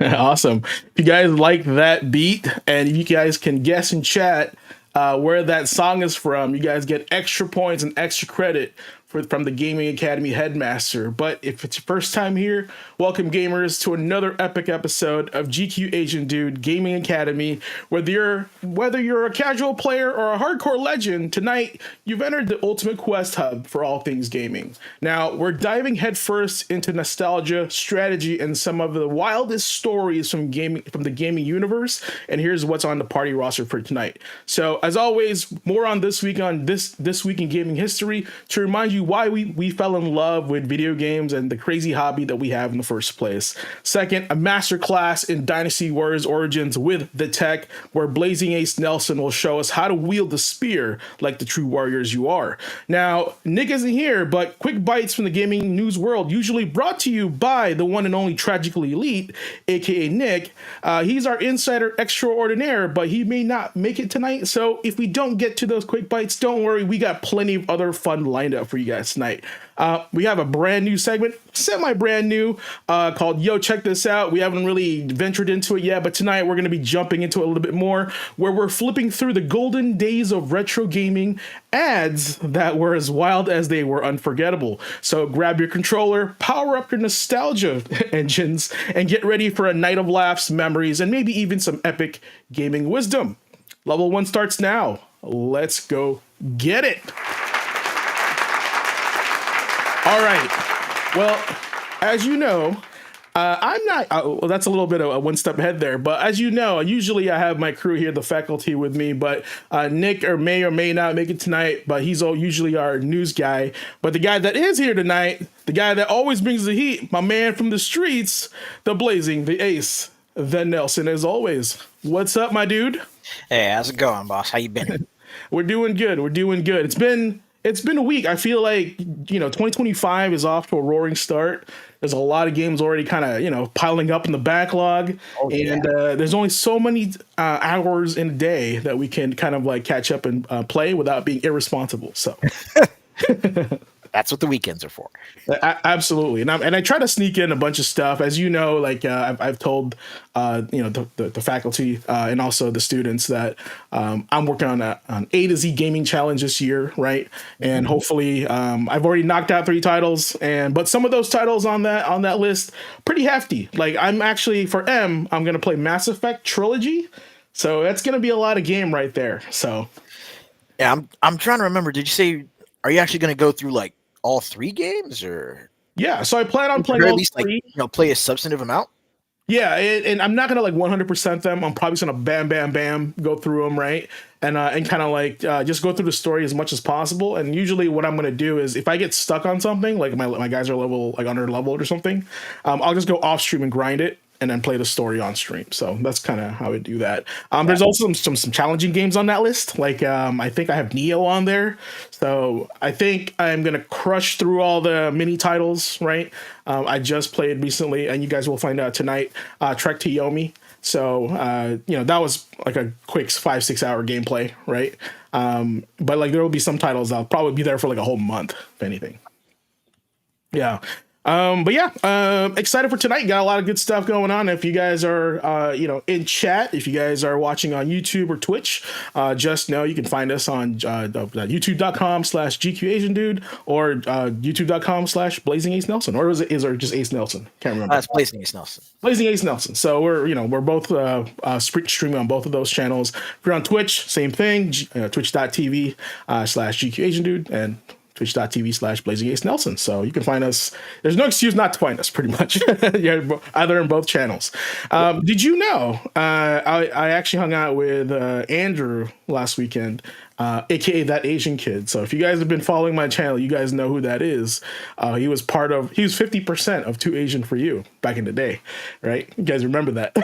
Awesome. If you guys like that beat and you guys can guess in chat where that song is from, you guys get extra points and extra credit from the Gaming Academy headmaster. But if it's your first time here, welcome gamers to another epic episode of GQAzndood Gaming Academy. Whether you're a casual player or a hardcore legend, tonight you've entered the ultimate quest hub for all things gaming. Now, we're diving headfirst into nostalgia, strategy, and some of the wildest stories from the gaming universe. And here's what's on the party roster for tonight. So, as always, more on this week in gaming history to remind you why we fell in love with video games and the crazy hobby that we have in the first place. Second, a masterclass in Dynasty Warriors origins with the tech, where Blazing Ace Nelson will show us how to wield the spear like the true warriors you are. Now, Nick isn't here, but quick bites from the gaming news world, usually brought to you by the one and only Tragically Elite, aka Nick. He's our insider extraordinaire, but he may not make it tonight. So if we don't get to those quick bites, don't worry, we got plenty of other fun lined up for you guys tonight. We have a brand new segment, semi-brand new, called Yo, Check This Out. We haven't really ventured into it yet, but tonight we're going to be jumping into it a little bit more, where we're flipping through the golden days of retro gaming, ads that were as wild as they were unforgettable. So grab your controller, power up your nostalgia engines, and get ready for a night of laughs, memories, and maybe even some epic gaming wisdom. Level 1 starts now. Let's go get it. All right. Well, as you know, I'm not. Well, that's a little bit of a one step ahead there. But as you know, usually I have my crew here, the faculty, with me. But Nick may or may not make it tonight. But he's usually our news guy. But the guy that is here tonight, the guy that always brings the heat, my man from the streets, the Blazing, the Ace, the Nelson, as always. What's up, my dude? Hey, how's it going, boss? How you been? We're doing good. We're doing good. It's been a week. I feel like, 2025 is off to a roaring start. There's a lot of games already kind of, piling up in the backlog. Oh, yeah. And there's only so many hours in a day that we can kind of like catch up and play without being irresponsible. So that's what the weekends are for. Absolutely. And I try to sneak in a bunch of stuff, as you know, like I've told, the faculty and also the students that I'm working on an A to Z gaming challenge this year. Right. And hopefully I've already knocked out 3 titles, but some of those titles on that list, pretty hefty. Like I'm actually I'm going to play Mass Effect Trilogy. So that's going to be a lot of game right there. So yeah, I'm trying to remember. Did you say, are you actually going to go through like all 3 games, or? Yeah, so I plan on playing all 3. Like, play a substantive amount. Yeah, and I'm not gonna like 100% them. I'm probably just gonna bam go through them, right? And kind of like just go through the story as much as possible. And usually, what I'm gonna do is if I get stuck on something, like my guys are under leveled or something, I'll just go off stream and grind it, and then play the story on stream. So that's kind of how I do that. There's also some challenging games on that list. Like I think I have Neo on there. So I think I'm going to crush through all the mini titles, right? I just played recently, and you guys will find out tonight, Trek to Yomi. So, that was like a quick 5-6 hour gameplay, right? But like there will be some titles I'll probably be there for like a whole month, if anything. Yeah. But yeah, excited for tonight. Got a lot of good stuff going on. If you guys are, in chat, if you guys are watching on YouTube or Twitch, just know you can find us on youtube.com/GQAzndood or youtube.com/Blazing Ace Nelson, or is it just Ace Nelson? Can't remember. It's Blazing Ace Nelson. Blazing Ace Nelson. So we're both streaming on both of those channels. If you're on Twitch, same thing. Twitch.tv/GQAzndood and twitch.tv/Blazing Ace Nelson. So you can find us. There's no excuse not to find us, pretty much. Yeah, either in both channels. Did you know I actually hung out with Andrew last weekend, aka That Asian Kid. So if you guys have been following my channel, you guys know who that is. He was 50% of Too Asian for You back in the day, right? You guys remember that?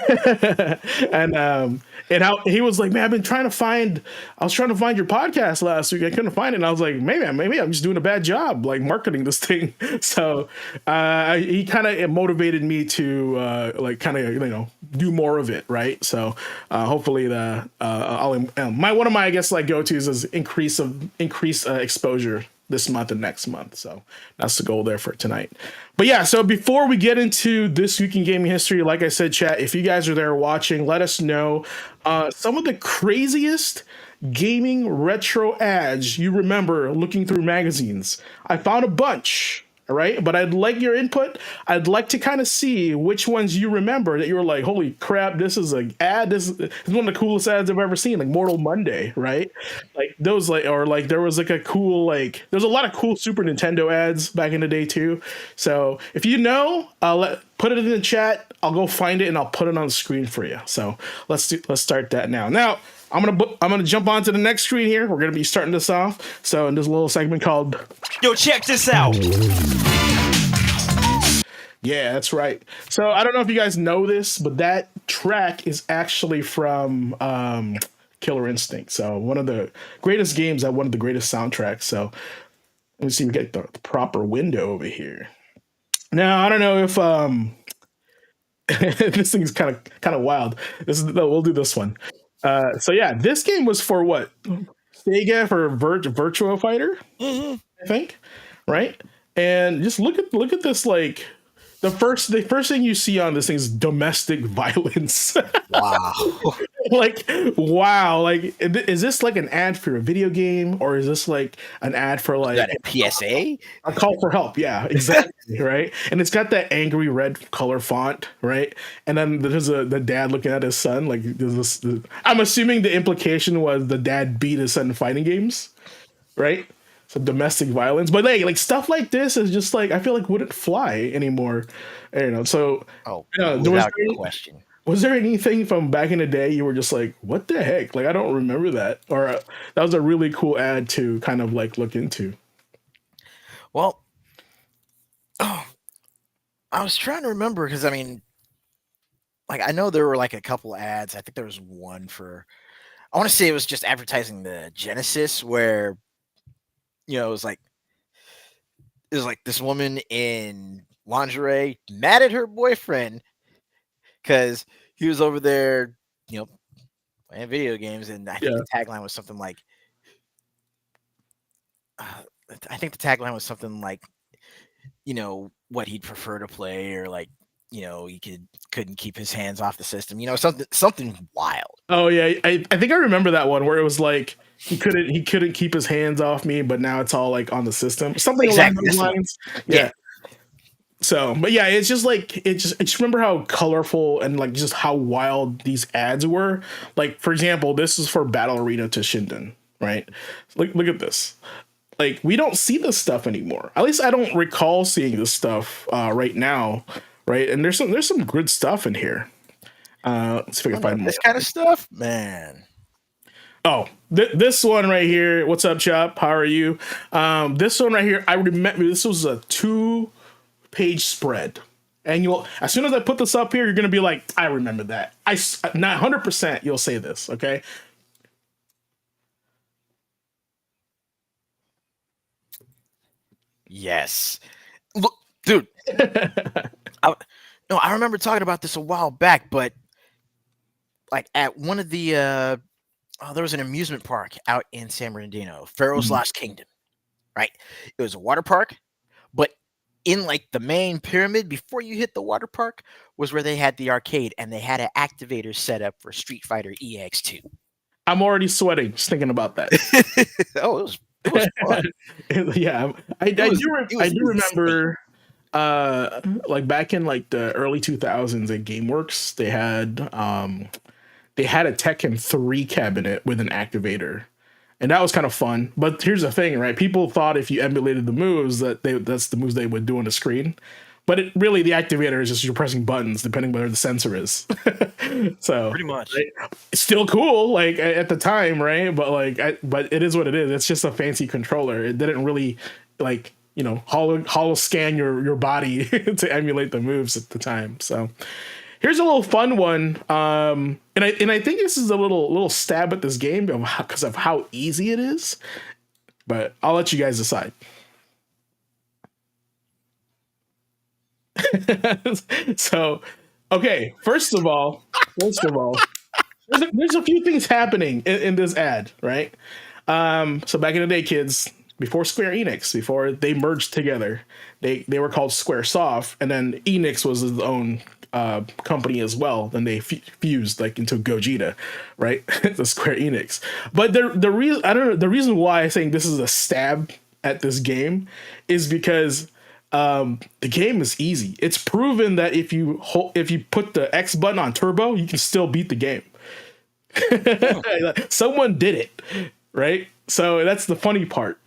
And how he was like, man, I was trying to find your podcast last week. I couldn't find it. And I was like, maybe I'm just doing a bad job, like marketing this thing. So he kind of motivated me to do more of it, right? So hopefully one of my, I guess, like go-tos is increase exposure this month and next month. So that's the goal there for tonight. But yeah, so before we get into this week in gaming history, like I said, chat, if you guys are there watching, let us know some of the craziest gaming retro ads you remember looking through magazines. I found a bunch. All right, but I'd like your input. I'd like to kind of see which ones you remember that you were like, holy crap, this is an ad. This is one of the coolest ads I've ever seen, like Mortal Monday, right? Like those, like, or like there was like a cool, like, there's a lot of cool Super Nintendo ads back in the day too. So if you know, put it in the chat. I'll go find it and I'll put it on the screen for you. So let's start that now. Now, I'm gonna jump onto the next screen here. We're gonna be starting this off. So in this little segment called Yo, check this out. Yeah, that's right. So I don't know if you guys know this, but that track is actually from Killer Instinct. So one of the greatest games that one of the greatest soundtracks. So let me see, we get the proper window over here. Now I don't know if this thing's kind of wild. We'll do this one. So yeah, this game was for what? Sega for Virtua Fighter, I think, right? And just look at this, like the first thing you see on this thing is domestic violence. Wow. Like, wow. Like, is this like an ad for a video game, or is this like an ad for like a PSA? A call for help? Yeah, exactly. Right. And it's got that angry red color font, right? And then there's the dad looking at his son. Like, I'm assuming the implication was the dad beat his son in fighting games, right? So domestic violence, but like stuff like this is just like, I feel like wouldn't fly anymore. You know, so without question. Was there anything from back in the day you were just like, what the heck? Like, I don't remember that. Or that was a really cool ad to kind of like look into. Well, I was trying to remember because I mean, like I know there were like a couple ads. I think there was one for, I want to say it was just advertising the Genesis where, you know, it was like this woman in lingerie mad at her boyfriend because he was over there, you know, playing video games, and I think the tagline was something like, you know, what he'd prefer to play, or like, you know, he couldn't keep his hands off the system, you know, something wild. Oh yeah, I think I remember that one where it was like he couldn't keep his hands off me, but now it's all like on the system, something along those lines. Yeah. So, but yeah, it's just like I just remember how colorful and like just how wild these ads were. Like, for example, this is for Battle Arena to Shinden, right? Look at this. Like, we don't see this stuff anymore. At least I don't recall seeing this stuff right now, right? And there's some good stuff in here. Let's see if I can find more. This kind of stuff, man. Oh, this one right here. What's up, Chop? How are you? This one right here, I remember this was a 2-page spread. And as soon as I put this up here, you're going to be like, I remember that. Not 100% you'll say this, okay? Yes. Look, dude. I remember talking about this a while back, but like at one of the there was an amusement park out in San Bernardino, Pharaoh's Lost Kingdom, right? It was a water park, but in like the main pyramid before you hit the water park was where they had the arcade, and they had an activator set up for Street Fighter EX2. I'm already sweating just thinking about that. Oh, it was fun. Yeah, I do remember like back in like the early 2000s at GameWorks, they had a Tekken 3 cabinet with an activator. And that was kind of fun. But here's the thing, right? People thought if you emulated the moves that's the moves they would do on the screen. But the activator is just you're pressing buttons depending where the sensor is. So pretty much, right? It's still cool, like at the time, right? But but it is what it is. It's just a fancy controller. It didn't really like, you know, holo scan your body to emulate the moves at the time. So here's a little fun one, and I think this is a little stab at this game because of how easy it is. But I'll let you guys decide. So, okay. First of all, there's a few things happening in this ad, right? So back in the day, kids, before Square Enix, before they merged together. They were called Squaresoft, and then Enix was his own company as well. Then they fused like into Gogeta, right? The Square Enix. But the reason I don't know the reason why I think this is a stab at this game is because the game is easy. It's proven that if you put the X button on turbo, you can still beat the game. Someone did it, right? So that's the funny part.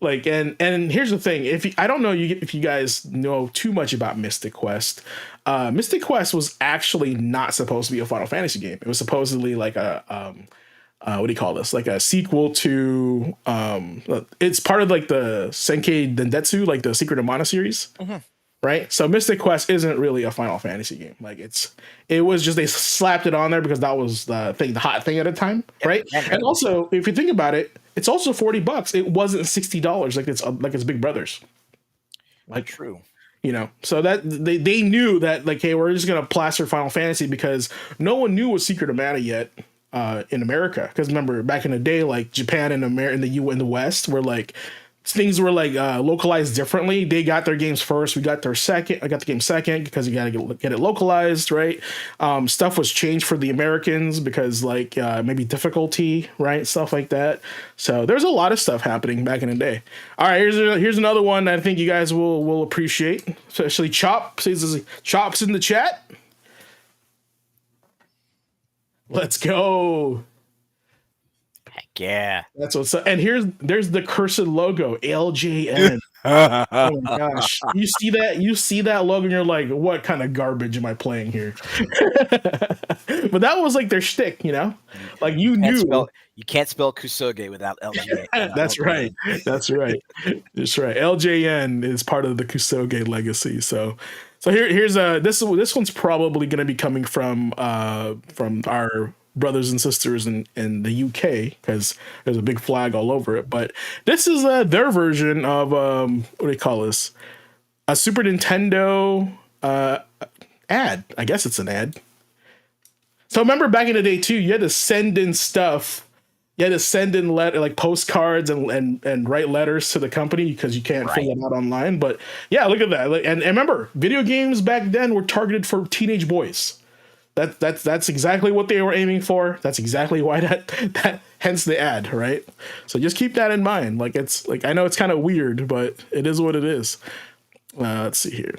Like, and here's the thing: I don't know if you guys know too much about Mystic Quest. Mystic Quest was actually not supposed to be a Final Fantasy game. It was supposedly like a what do you call this? Like a sequel to it's part of like the Senkei Densetsu, like the Secret of Mana series. Mm-hmm. Right, so Mystic Quest isn't really a Final Fantasy game. Like it was just they slapped it on there because that was the hot thing at the time, right? And also, if you think about it, it's also $40. It wasn't $60 like it's Big Brothers. Like true, So that they knew that like, hey, we're just gonna plaster Final Fantasy because no one knew what Secret of Mana yet in America. Because remember back in the day, like Japan and in the West were like. Things were like localized differently. They got their games first. We got their second. I got the game second because you got to get it localized, right? Stuff was changed for the Americans because like maybe difficulty, right? Stuff like that. So there's a lot of stuff happening back in the day. All right, here's another one that I think you guys will appreciate, especially Chop. Says Chop's in the chat. Let's go. Heck yeah. That's what's up. And there's the cursed logo, LJN. Oh my gosh. You see that logo and you're like, what kind of garbage am I playing here? But that was like their shtick, Like you knew. You can't spell Kusoge without LJN. That's right. That's right. That's right. LJN is part of the Kusoge legacy. So here's this one's probably gonna be coming from our brothers and sisters in the UK because there's a big flag all over it. But this is their version of what do you call this? A Super Nintendo ad. I guess it's an ad. So remember back in the day too, you had to send in stuff. You had to send in like postcards and write letters to the company because you can't fill them out online. But yeah, look at that. And remember, video games back then were targeted for teenage boys. That's exactly what they were aiming for. That's exactly why that hence the ad, right? So just keep that in mind. Like it's like I know it's kind of weird, but it is what it is. Let's see here.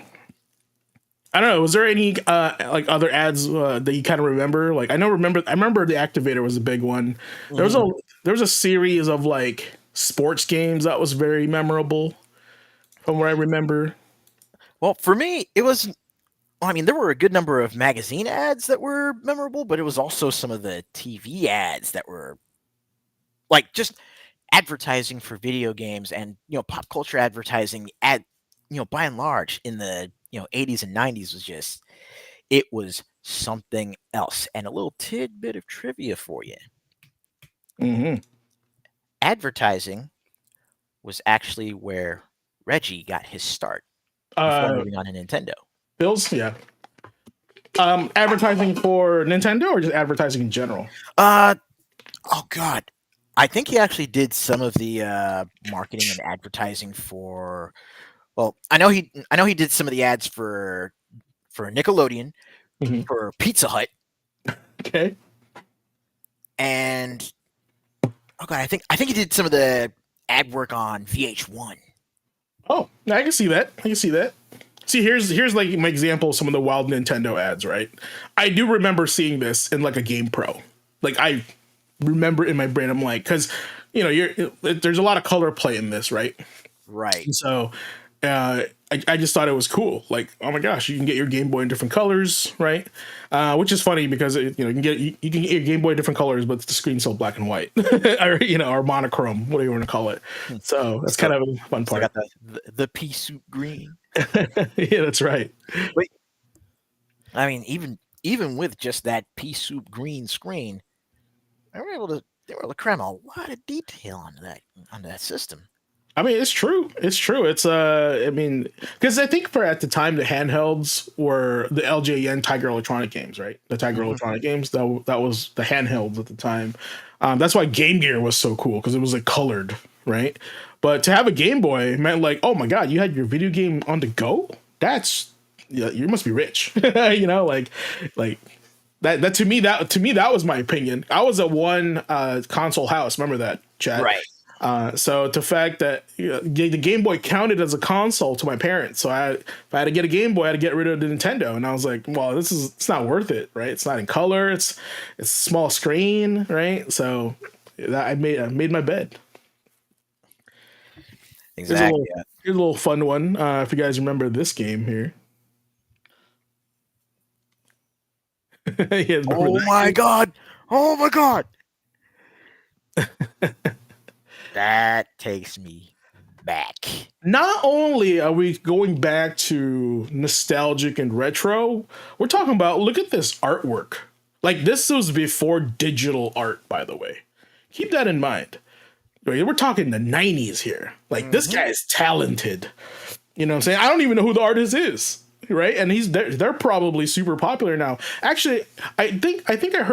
I don't know. Was there any like other ads that you kind of remember? Like I remember the Activator was a big one. There was a series of like sports games that was very memorable from what I remember. Well, for me, it was. Well, I mean, there were a good number of magazine ads that were memorable, but it was also some of the TV ads that were like just advertising for video games and, pop culture advertising by and large in the, 80s and 90s it was something else. And a little tidbit of trivia for you. Mm-hmm. Advertising was actually where Reggie got his start before moving on to Nintendo. Bills, yeah. Advertising for Nintendo or just advertising in general? Oh God, I think he actually did some of the marketing and advertising for. Well, I know he did some of the ads for Nickelodeon, for Pizza Hut. Okay. And oh God, I think he did some of the ad work on VH1. Oh, I can see that. See, here's like my example of some of the wild Nintendo ads, right? I do remember seeing this in like a Game Pro. Like I remember in my brain, I'm like, because there's a lot of color play in this, right? Right. And so I just thought it was cool. Like, oh my gosh, you can get your Game Boy in different colors, right? Which is funny because you can get your Game Boy in different colors, but the screen's still black and white, or monochrome, whatever you want to call it. So that's kind of a fun part. I got the pea soup green. Yeah, that's right. But I mean, even with just that pea soup green screen, they were able to cram a lot of detail onto that system. I mean, it's true. It's I mean, because I think at the time the handhelds were the LJN Tiger Electronic games, right? The Tiger Electronic games that was the handhelds at the time. That's why Game Gear was so cool because it was like colored, right? But to have a Game Boy meant like, oh my god, you had your video game on the go. That's yeah, you must be rich, you know, like that to me that was my opinion. I was a one console house. Remember that, Chad? Right. So the fact that the Game Boy counted as a console to my parents, so if I had to get a Game Boy, I had to get rid of the Nintendo, and I was like, well, it's not worth it, right? It's not in color, it's small screen, right? So I made my bed. Exactly. Here's a little fun one. If you guys remember this game here. Yeah, Oh my god! Oh my god! That takes me back. Not only are we going back to nostalgic and retro, we're talking about, look at this artwork. Like, this was before digital art, by the way. Keep that in mind. We're talking the 90s here. Like, this guy is talented. You know what I'm saying? I don't even know who the artist is, right? And they're probably super popular now. Actually, I think I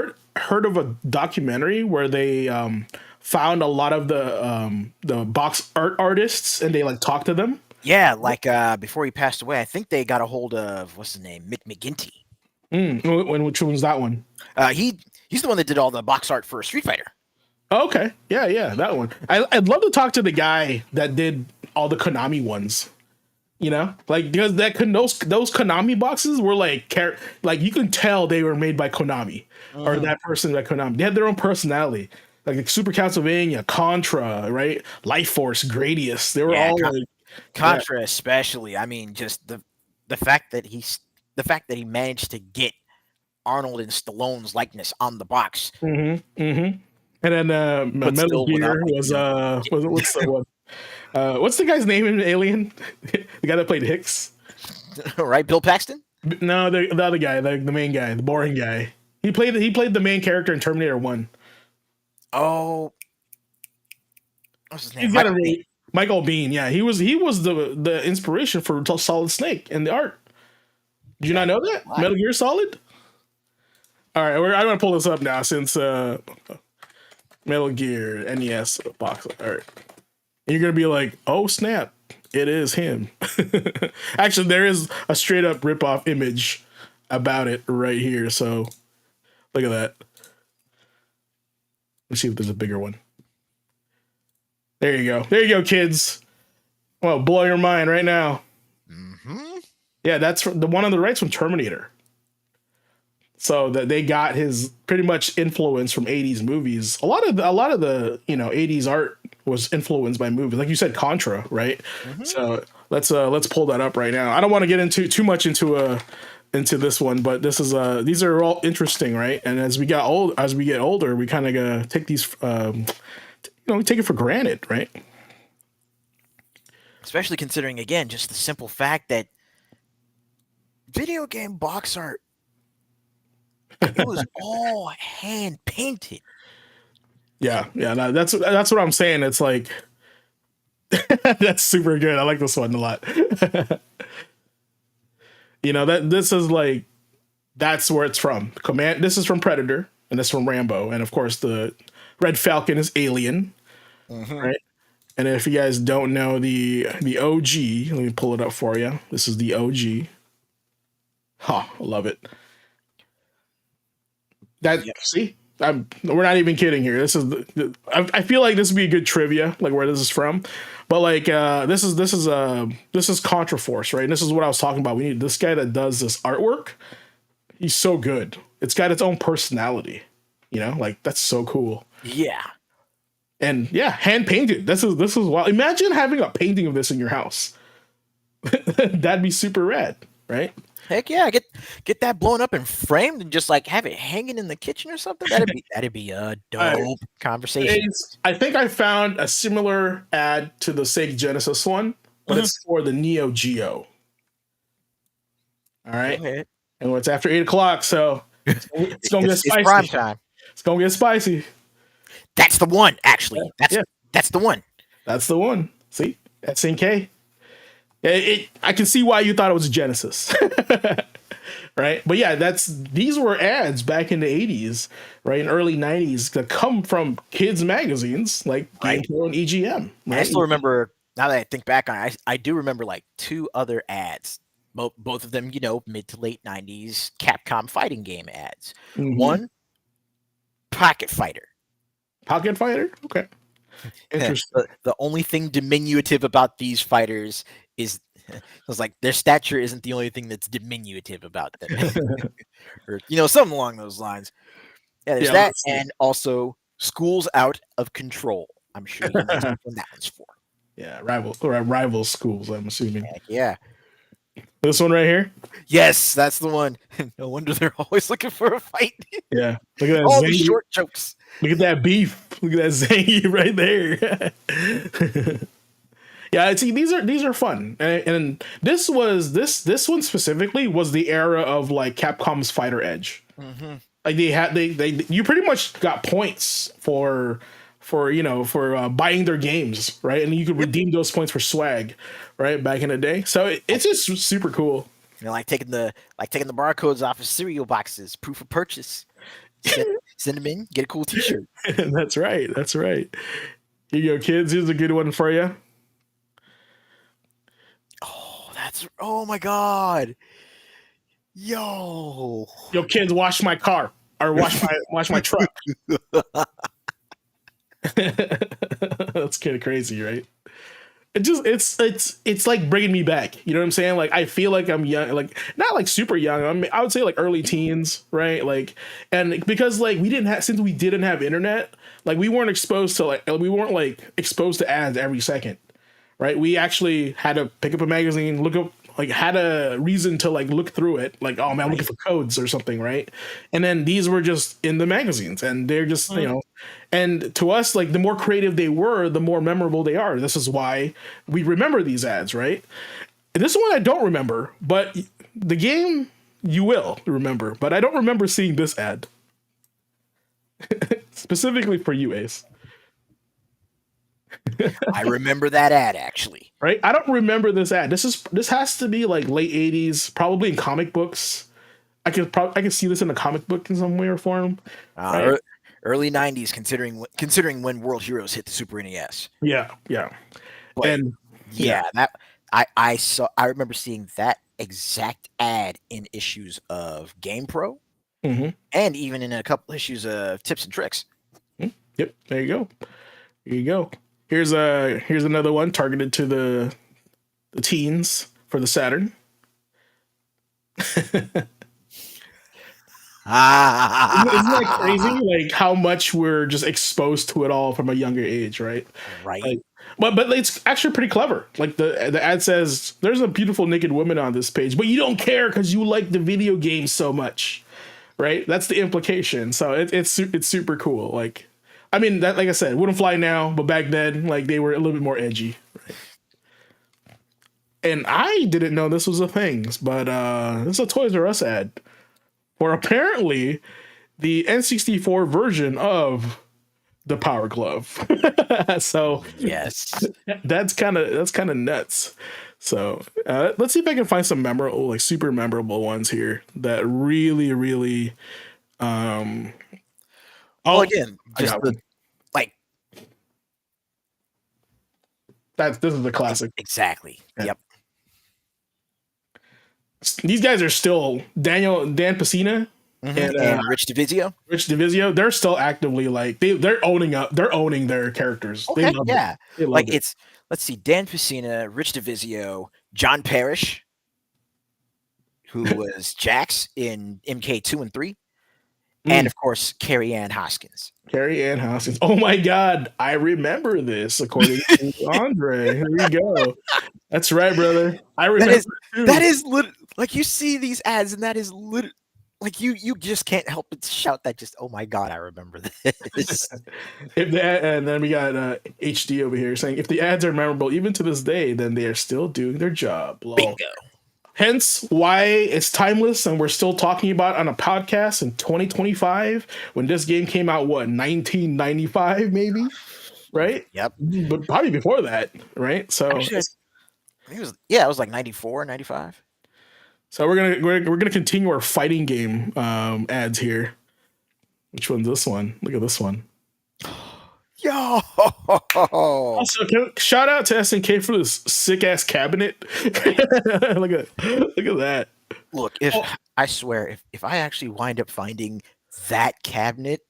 heard of a documentary where they found a lot of the box art artists and they like talked to them. Yeah, like before he passed away, I think they got a hold of what's his name, Mick McGinty. Which one's that one? He's the one that did all the box art for Street Fighter. Oh, okay, yeah, that one. I'd love to talk to the guy that did all the Konami ones. You know, like because those Konami boxes were like you can tell they were made by Konami or that person by Konami. They had their own personality. Like Super Castlevania, Contra, right? Life Force, Gradius. They were all like Contra, especially. I mean, just the fact that he managed to get Arnold and Stallone's likeness on the box. And then Metal Gear was what's the one? What's the guy's name in Alien? The guy that played Hicks. Right, Bill Paxton? No, the other guy, the main guy, the boring guy. He played the main character in Terminator 1. Oh, what's his name? Michael Biehn. Yeah, he was the inspiration for Solid Snake and the art. Did you not know that? What? Metal Gear Solid. All right, I'm gonna pull this up now since Metal Gear NES box art. And you're gonna be like, oh snap, it is him. Actually, there is a straight up rip off image about it right here. So look at that. Let's see if there's a bigger one. There you go, kids. Well, blow your mind right now. Yeah, that's the one on the right's from Terminator. So that they got his pretty much influence from 80s movies. A lot of the 80s art was influenced by movies, like you said, Contra, right? So let's pull that up right now. I don't want to get into too much into this one, but these are all interesting, right? And as we get older, we kind of gotta take these, we take it for granted, right? Especially considering, again, just the simple fact that video game box art, it was all hand painted. Yeah, that's what I'm saying. It's like that's super good. I like this one a lot. This is like that's where it's from. This is from Predator, and this is from Rambo, and of course the Red Falcon is Alien, right? And if you guys don't know the OG, let me pull it up for you. This is the OG. I love it. See, we're not even kidding here. This is I feel like this would be a good trivia, like where this is from. But like this is Contraforce, right? And this is what I was talking about. We need this guy that does this artwork. He's so good. It's got its own personality. Like that's so cool. Yeah. And yeah, hand painted. This is wild. Imagine having a painting of this in your house. That'd be super rad, right? Heck yeah, get that blown up and framed and just like have it hanging in the kitchen or something. That'd be a dope conversation. I think I found a similar ad to the Sega Genesis one, but it's for the Neo Geo. All right, and it's after 8 o'clock, so it's gonna get spicy. It's prime time. It's gonna get spicy. That's the one, actually. That's the one. That's the one. See, SNK. I can see why you thought it was a Genesis. Right. But yeah, these were ads back in the 80s, right? In early 90s that come from kids magazines like Right. GamePro and EGM. And Right. I still remember, now that I think back on it, I do remember like two other ads. Both of them, mid to late 90s Capcom fighting game ads. Mhm. One, Pocket Fighter. Pocket Fighter? Okay. Interesting. The only thing diminutive about these fighters is it was like their stature isn't the only thing that's diminutive about them. Or something along those lines. Yeah, there's Yeah, that, let's see. and also Schools Out of Control. I'm sure you know what that one's for. Yeah, rival schools, I'm assuming. Heck yeah. This one right here? Yes, that's the one. No wonder they're always looking for a fight. Yeah. Look at that All the Zangy. short jokes. Look at that beef. Look at that Zangy right there. Yeah, see, these are fun, and this one specifically was the era of like Capcom's Fighter Edge. Mm-hmm. Like they you pretty much got points for buying their games, right? And you could redeem those points for swag, right? Back in the day, so it's just super cool. Like taking the barcodes off of cereal boxes, proof of purchase. Send them in, get a cool T-shirt. That's right. That's right. Here you go, kids. Here's a good one for you. Oh my god. Yo, kids, wash my car or wash my truck. That's kind of crazy, right? It's like bringing me back. You know what I'm saying? Like I feel like I'm young, like not like super young. I would say like early teens, right? Like, and because like since we didn't have internet, like we weren't exposed to ads every second, right? We actually had to pick up a magazine, look up, like had a reason to like look through it, like, oh man, I'm looking for codes or something, right? And then these were just in the magazines, and they're just and to us, like the more creative they were, the more memorable they are. This is why we remember these ads, right? And this one I don't remember, but the game you will remember. But I don't remember seeing this ad specifically for you, Ace. I remember that ad actually. Right? I don't remember this ad. This has to be like late 80s, probably in comic books. I can see this in a comic book in some way or form. Right? Early 90s, considering when World Heroes hit the Super NES. Yeah. But and that I remember seeing that exact ad in issues of GamePro, and even in a couple issues of Tips and Tricks. Yep, there you go. Here's another one targeted to the teens for the Saturn. Isn't that crazy? Like how much we're just exposed to it all from a younger age, right? Right. Like, but it's actually pretty clever. Like the ad says, "There's a beautiful naked woman on this page, but you don't care because you like the video game so much." Right? That's the implication. So it's super cool. Like, I mean, that, like I said, wouldn't fly now, but back then, like they were a little bit more edgy. Right? And I didn't know this was a thing, but this is a Toys R Us ad for apparently the N64 version of the Power Glove. So yes, that's kind of nuts. So let's see if I can find some memorable, like super memorable ones here that really. Well, again, just this is the classic. Exactly. Yeah. Yep. These guys are still Dan Pacina and Rich DeVizio. They're still actively like they're owning their characters. Okay, They love it. It's, let's see, Dan Pacina, Rich DeVizio, John Parrish, who was Jax in MK2 and 3, and of course Carrie Ann Hoskins. Oh my God, I remember this. According to Andre, here we go. That's right, brother. I remember. That is like you see these ads, and that is like you just can't help but shout that. Just, oh my God, I remember this. And then we got HD over here saying, if the ads are memorable even to this day, then they are still doing their job. Lol. Bingo. Hence why it's timeless, and we're still talking about on a podcast in 2025 when this game came out. What, 1995 maybe, right? Yep. But probably before that, right? So actually, it was like 94, 95. So we're gonna continue our fighting game ads here. Which one's this one? Look at this one. Yo. Also, shout out to SNK for this sick ass cabinet. look at that. Look, if I swear, if I actually wind up finding that cabinet,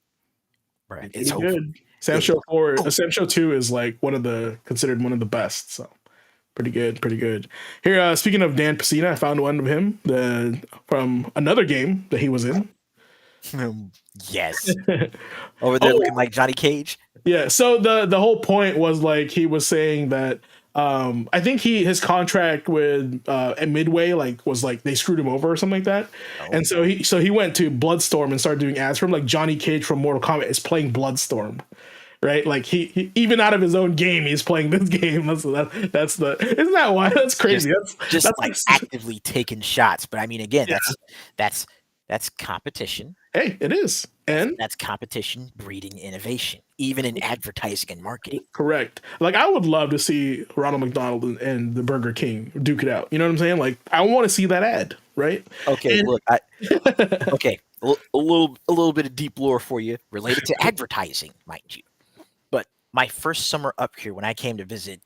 right, it's Pretty good. Sam It Show is. 4, Oh. Sam Show 2 is like considered one of the best. So pretty good, pretty good. Here, speaking of Dan Pesina, I found one of him from another game that he was in. Yes. Over there looking like Johnny Cage. Yeah. So the whole point was like he was saying that I think his contract with Midway was like they screwed him over or something like that, and so he went to Bloodstorm and started doing ads for him. Like Johnny Cage from Mortal Kombat is playing Bloodstorm, right? Like he even out of his own game, he's playing this game. Isn't that why? That's crazy. Just that's like actively taking shots. But I mean, again, Yeah. that's competition. Hey, it is, and That's competition breeding innovation, even in advertising and marketing. correct. Like I would love to see Ronald McDonald and the Burger King duke it out. You know what I'm saying? Like I want to see that ad, right? Okay, And- look, okay, a little bit of deep lore for you related to advertising, mind you. But my first summer up here, when I came to visit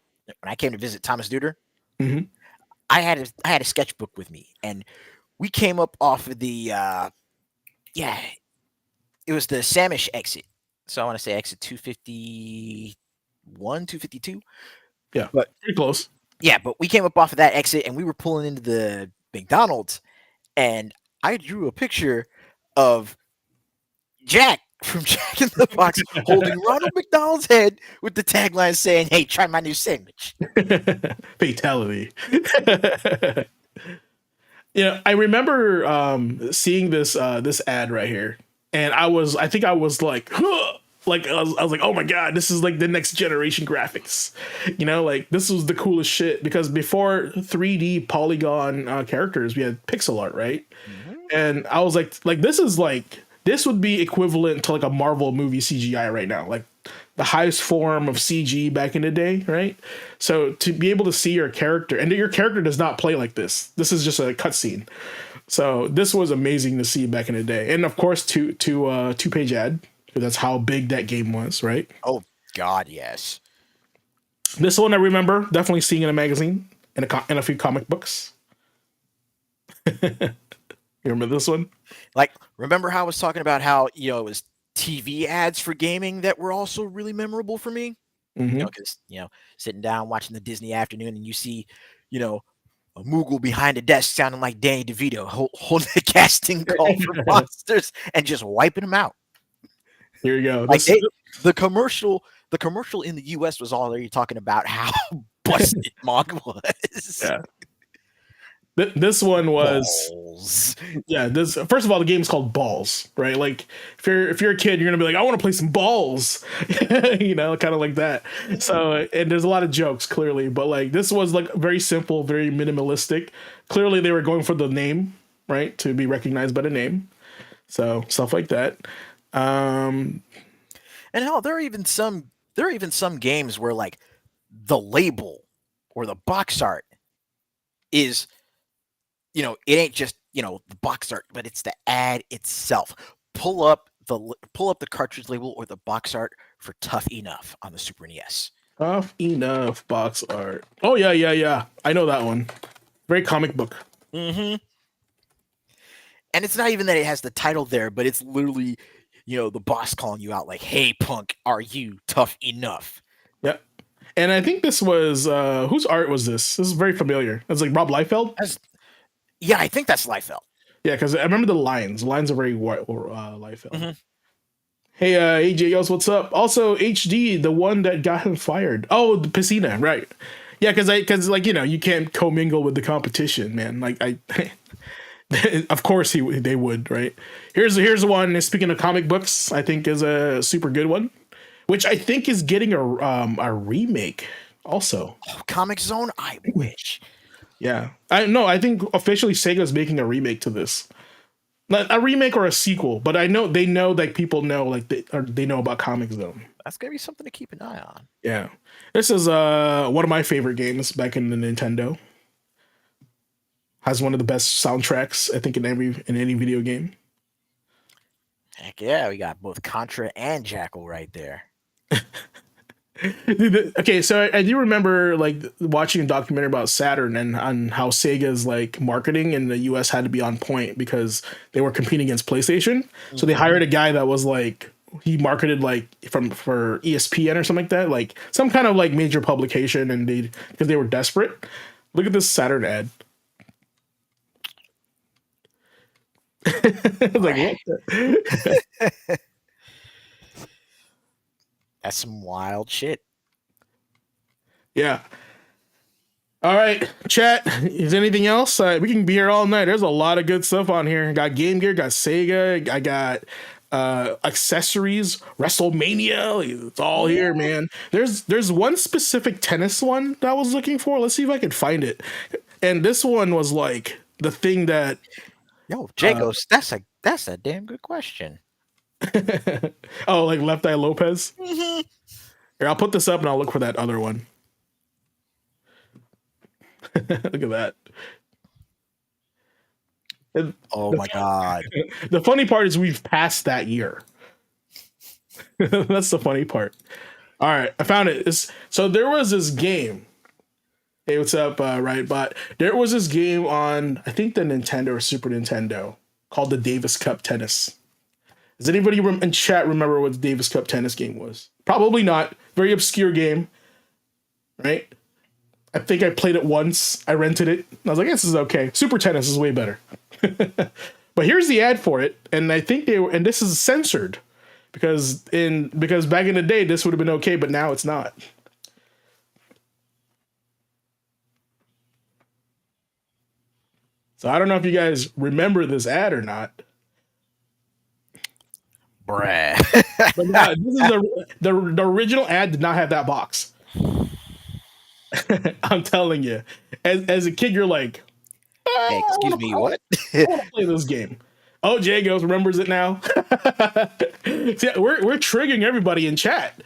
Thomas Duder, Mhm. I had a sketchbook with me, and we came up off of the it was the Samish exit. So I want to say exit 251, 252. Yeah, But pretty close. yeah, but we came up off of that exit and we were pulling into the McDonald's, and I drew a picture of Jack from Jack in the Box holding Ronald McDonald's head with the tagline saying, "Hey, try my new sandwich." Fatality. I remember seeing this ad right here, and I think I was like, like I was like, oh my god, this is like the next generation graphics. Like this was the coolest shit because before 3D polygon characters, we had pixel art, right? And I was like this would be equivalent to like a Marvel movie CGI right now, like the highest form of CG back in the day, right? So to be able to see your character, and your character does not play like this. This is just a cutscene. So this was amazing to see back in the day, and of course, two-page ad. That's how big that game was, right? Oh God, yes. This one I remember definitely seeing in a magazine and a few comic books. You remember this one? Like, remember how I was talking about how it was TV ads for gaming that were also really memorable for me? Mm-hmm. Because sitting down watching the Disney afternoon and you see, a Moogle behind a desk sounding like Danny DeVito holding a casting call for monsters and just wiping them out. Here you go. Like the commercial in the US was already talking about how busted Mog was. Yeah. This one was Balls. This first of all, the game's called Balls, right? Like if you're a kid, you're gonna be like, I want to play some balls, kind of like that. So and there's a lot of jokes clearly, but like this was like very simple, very minimalistic. Clearly, they were going for the name, right, to be recognized by the name. So stuff like that. And hell, there are even some games where like the label or the box art is, it ain't just the box art, but it's the ad itself. Pull up the cartridge label or the box art for Tough Enough on the Super NES. Tough Enough box art. Oh yeah. I know that one. Very comic book. Mm-hmm. And it's not even that it has the title there, but it's literally, the boss calling you out like, "Hey, punk, are you tough enough?" Yep. And I think this was whose art was this? This is very familiar. It's like Rob Liefeld. Yeah, I think that's Liefeld. Yeah, because I remember the lines. The lines are very Liefeld. Mm-hmm. Hey, AJ, Yos, what's up? Also, HD, the one that got him fired. Oh, the Piscina, right? Yeah, because you can't commingle with the competition, man. Like of course they would, right? Here's the one. Speaking of comic books, I think is a super good one, which I think is getting a remake also. Oh, Comic Zone, I wish. Yeah, I think officially Sega's making a remake to this. Not a remake or a sequel, but they know that people know they know about Comic Zone. That's gonna be something to keep an eye on. Yeah, this is one of my favorite games back in the Nintendo. has one of the best soundtracks, I think, in any video game. Heck yeah, we got both Contra and Jackal right there. Okay, so I do remember like watching a documentary about Saturn and on how Sega's like marketing in the US had to be on point because they were competing against PlayStation. So they hired a guy that was like he marketed like for ESPN or something like that, like some kind of like major publication, and because they were desperate. Look at this Saturn ad. Like what? That's some wild shit. Yeah. All right, chat. Is anything else? We can be here all night. There's a lot of good stuff on here. Got Game Gear, got Sega, I got accessories, WrestleMania. It's all here, man. There's one specific tennis one that I was looking for. Let's see if I can find it. And this one was like the thing that. Yo, Jacobs, that's a damn good question. Oh, like Left Eye Lopez. Mm-hmm. Here, I'll put this up and I'll look for that other one. Look at that. Oh my god. The funny part is we've passed that year. That's the funny part. All right, I found it. So there was this game. Hey, what's up, right? But there was this game on, I think the Nintendo or Super Nintendo called the Davis Cup Tennis. Does anybody in chat remember what the Davis Cup Tennis game was? Probably not. Very obscure game, right? I think I played it once. I rented it. I was like, this is okay. Super Tennis is way better. But here's the ad for it, and I think and this is censored because back in the day this would have been okay, but now it's not. So I don't know if you guys remember this ad or not. Bruh. But no, this is the original ad did not have that box. I'm telling you, as a kid, you're like, Hey, excuse me, what? I want to play this game. Oh, Jay goes remembers it now. See, we're triggering everybody in chat.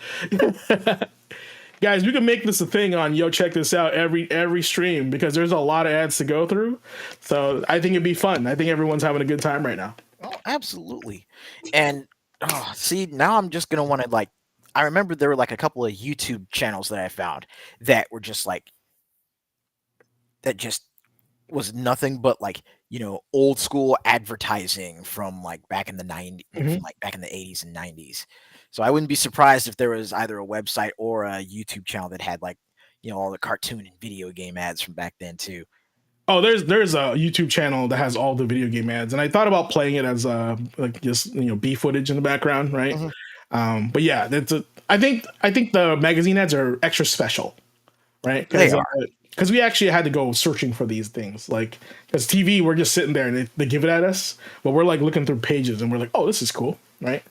Guys, we can make this a thing on check this out every stream because there's a lot of ads to go through. So I think it'd be fun. I think everyone's having a good time right now. Oh, absolutely. And see, now I'm just gonna want to I remember there were like a couple of YouTube channels that I found that were just that just was nothing but old school advertising from back in the 90s, from back in the 80s and 90s. So I wouldn't be surprised if there was either a website or a YouTube channel that had all the cartoon and video game ads from back then too. Oh, there's a YouTube channel that has all the video game ads, and I thought about playing it as just B footage in the background, right? Mm-hmm. But yeah, I think the magazine ads are extra special, right? They are. Because we actually had to go searching for these things, because TV, we're just sitting there and they give it at us, but we're looking through pages and we're like, oh, this is cool, right?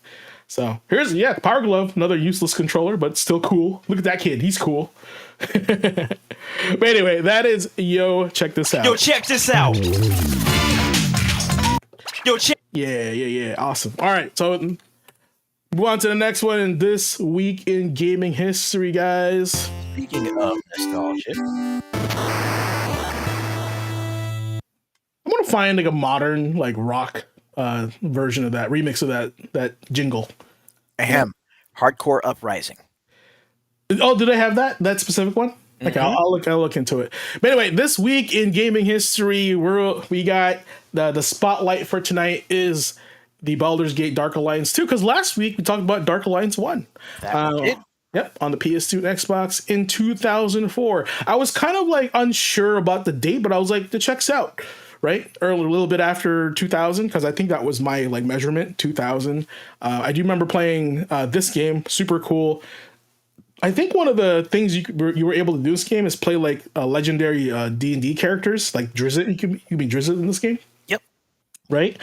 So here's Power Glove, another useless controller, but still cool. Look at that kid, he's cool. But anyway, that is check this out. Yo, check this out. Yo, check. Yeah. Awesome. All right, so move on to the next one in this week in gaming history, guys. Speaking of nostalgia, I'm gonna find a modern rock version of that remix of that jingle. Ahem. Hardcore Uprising. Oh, do they have that specific one? Okay, I'll look into it. But anyway, this week in gaming history, we got the spotlight for tonight is the Baldur's Gate Dark Alliance 2, because last week we talked about Dark Alliance 1. That we did. Yep, on the PS2 and Xbox in 2004. I was kind of unsure about the date, but I was like, it checks out, right? Or a little bit after 2000, because I think that was my measurement, 2000. I do remember playing this game, super cool. I think one of the things you were able to do this game is play legendary D&D characters, like Drizzt. You can be Drizzt in this game. Yep. Right?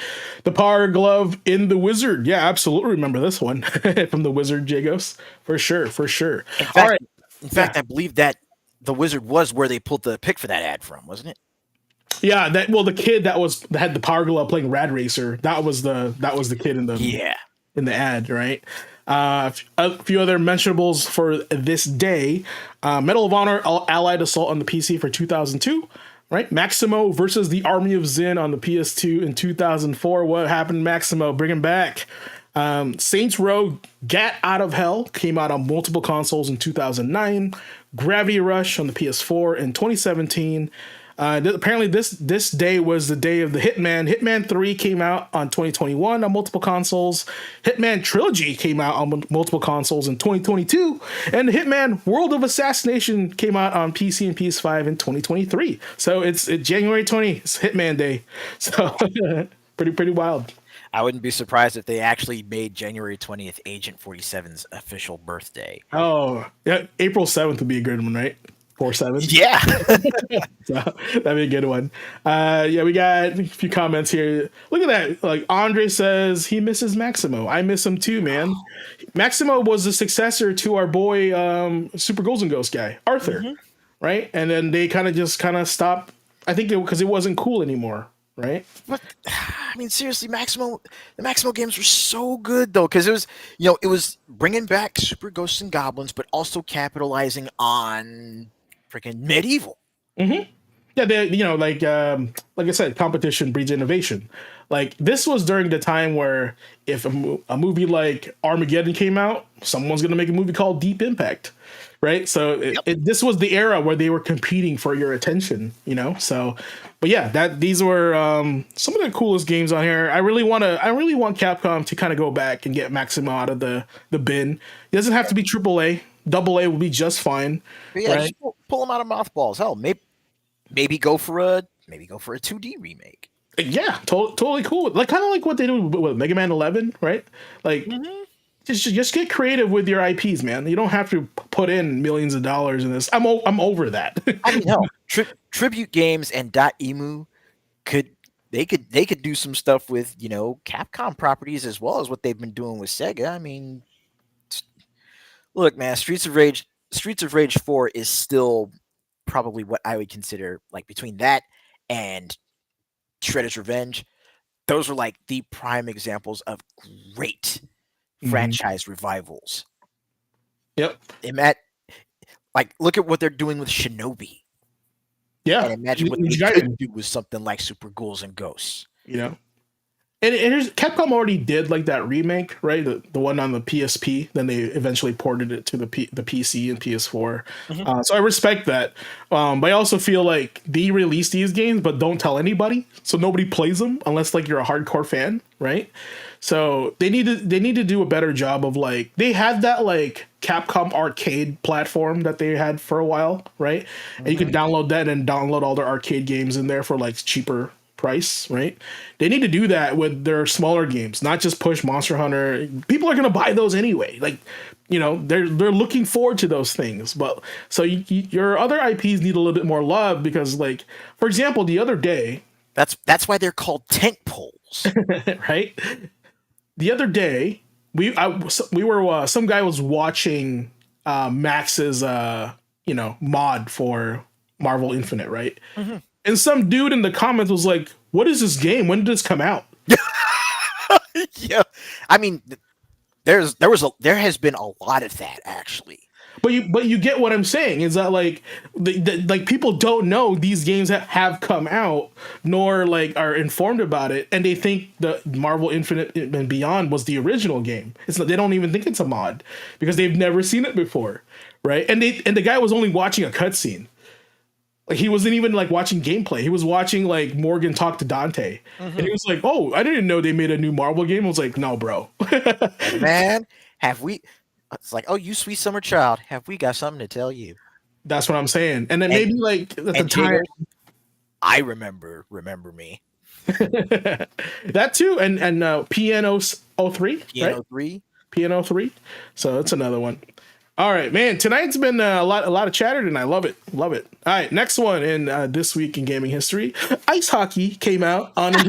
The Power Glove in the Wizard. Yeah, absolutely remember this one from the Wizard, Jagos. For sure. In fact, I believe that the Wizard was where they pulled the pick for that ad from, wasn't it? Yeah, the kid that had the Power Glove playing Rad Racer, that was the kid in the ad, right? A few other mentionables for this day. Medal of Honor Allied Assault on the PC for 2002. right? Maximo versus the Army of Zin on the PS2 in 2004. What happened, Maximo? Bring him back. Saints Row Gat Out of Hell came out on multiple consoles in 2009. Gravity Rush on the PS4 in 2017. Apparently, this day was the day of the Hitman. Hitman 3 came out on 2021 on multiple consoles. Hitman Trilogy came out on multiple consoles in 2022. And Hitman World of Assassination came out on PC and PS5 in 2023. So it's January 20th. It's Hitman Day. So pretty wild. I wouldn't be surprised if they actually made January 20th Agent 47's official birthday. Oh, yeah. April 7th would be a good one, right? 4/7. Yeah. So that'd be a good one. Yeah, we got a few comments here. Look at that. Like Andre says he misses Maximo. I miss him too, man. Maximo was the successor to our boy Super Ghouls and Ghosts guy, Arthur. Right? And then they kind of stopped. I think because it wasn't cool anymore, right? But I mean, seriously, the Maximo games were so good though, because it was bringing back Super Ghosts and Goblins, but also capitalizing on freaking medieval. Yeah, they, like I said, competition breeds innovation. Like this was during the time where if a movie like Armageddon came out, someone's gonna make a movie called Deep Impact, right? So this was the era where they were competing for your attention, So, but yeah, these were some of the coolest games on here. I really want Capcom to kind of go back and get Maximo out of the bin. It doesn't have to be AAA. AA will be just fine. But yeah, right? just pull them out of mothballs. Hell, maybe go for a 2D remake. Yeah, totally cool. Like kind of like what they do with Mega Man 11, right? Like just get creative with your IPs, man. You don't have to put in millions of dollars in this. I'm over that. I mean, hell, Tribute Games and .emu could do some stuff with Capcom properties as well as what they've been doing with Sega. I mean, look, man, Streets of Rage 4 is still probably what I would consider like between that and Shredder's Revenge. Those are like the prime examples of great franchise revivals. Yep. Look at what they're doing with Shinobi. Yeah. And imagine what they could do with something like Super Ghouls and Ghosts. And Capcom already did like that remake, right? The one on the PSP. Then they eventually ported it to the PC and PS4. So I respect that. But I also feel like they release these games, but don't tell anybody, so nobody plays them unless like you're a hardcore fan, right? So they need to do a better job of like they had that like Capcom arcade platform that they had for a while, right? And you can download that and download all their arcade games in there for like cheaper price, right? They need to do that with their smaller games, not just push Monster Hunter. People are going to buy those anyway. Like, they're looking forward to those things. But so your other IPs need a little bit more love because, like, for example, the other day, that's why they're called tent poles, right? The other day, some guy was watching Max's mod for Marvel Infinite, right? And some dude in the comments was like, "What is this game? When did this come out?" Yeah, I mean, there has been a lot of that actually. But you get what I'm saying is that like like people don't know these games have come out nor like are informed about it, and they think the Marvel Infinite and Beyond was the original game. They don't even think it's a mod because they've never seen it before, right? And the guy was only watching a cutscene. Like he wasn't even like watching gameplay. He was watching like Morgan talk to Dante, and he was like, "Oh, I didn't know they made a new Marvel game." I was like, "No, bro." Man, have we? It's like, "Oh, you sweet summer child, have we got something to tell you?" That's what I'm saying. And then maybe like at the time, I remember me. That too, and PN03, PN03, PN03. So that's another one. All right, man. Tonight's been a lot of chatter, and I love it. All right, next one in this week in gaming history, ice hockey came out on the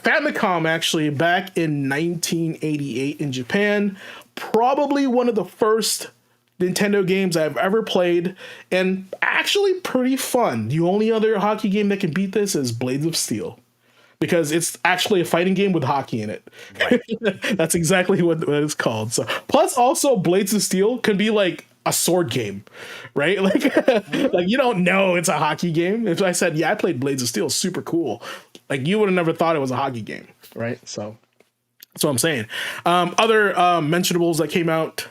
Famicom actually back in 1988 in Japan. Probably one of the first Nintendo games I've ever played, and actually pretty fun. The only other hockey game that can beat this is Blades of Steel, because it's actually a fighting game with hockey in it. Right. That's exactly what it's called. So, plus also Blades of Steel can be like a sword game, right? Like, like you don't know it's a hockey game. If I said, yeah, I played Blades of Steel, super cool, like you would have never thought it was a hockey game, right? So that's what I'm saying. Other mentionables that came out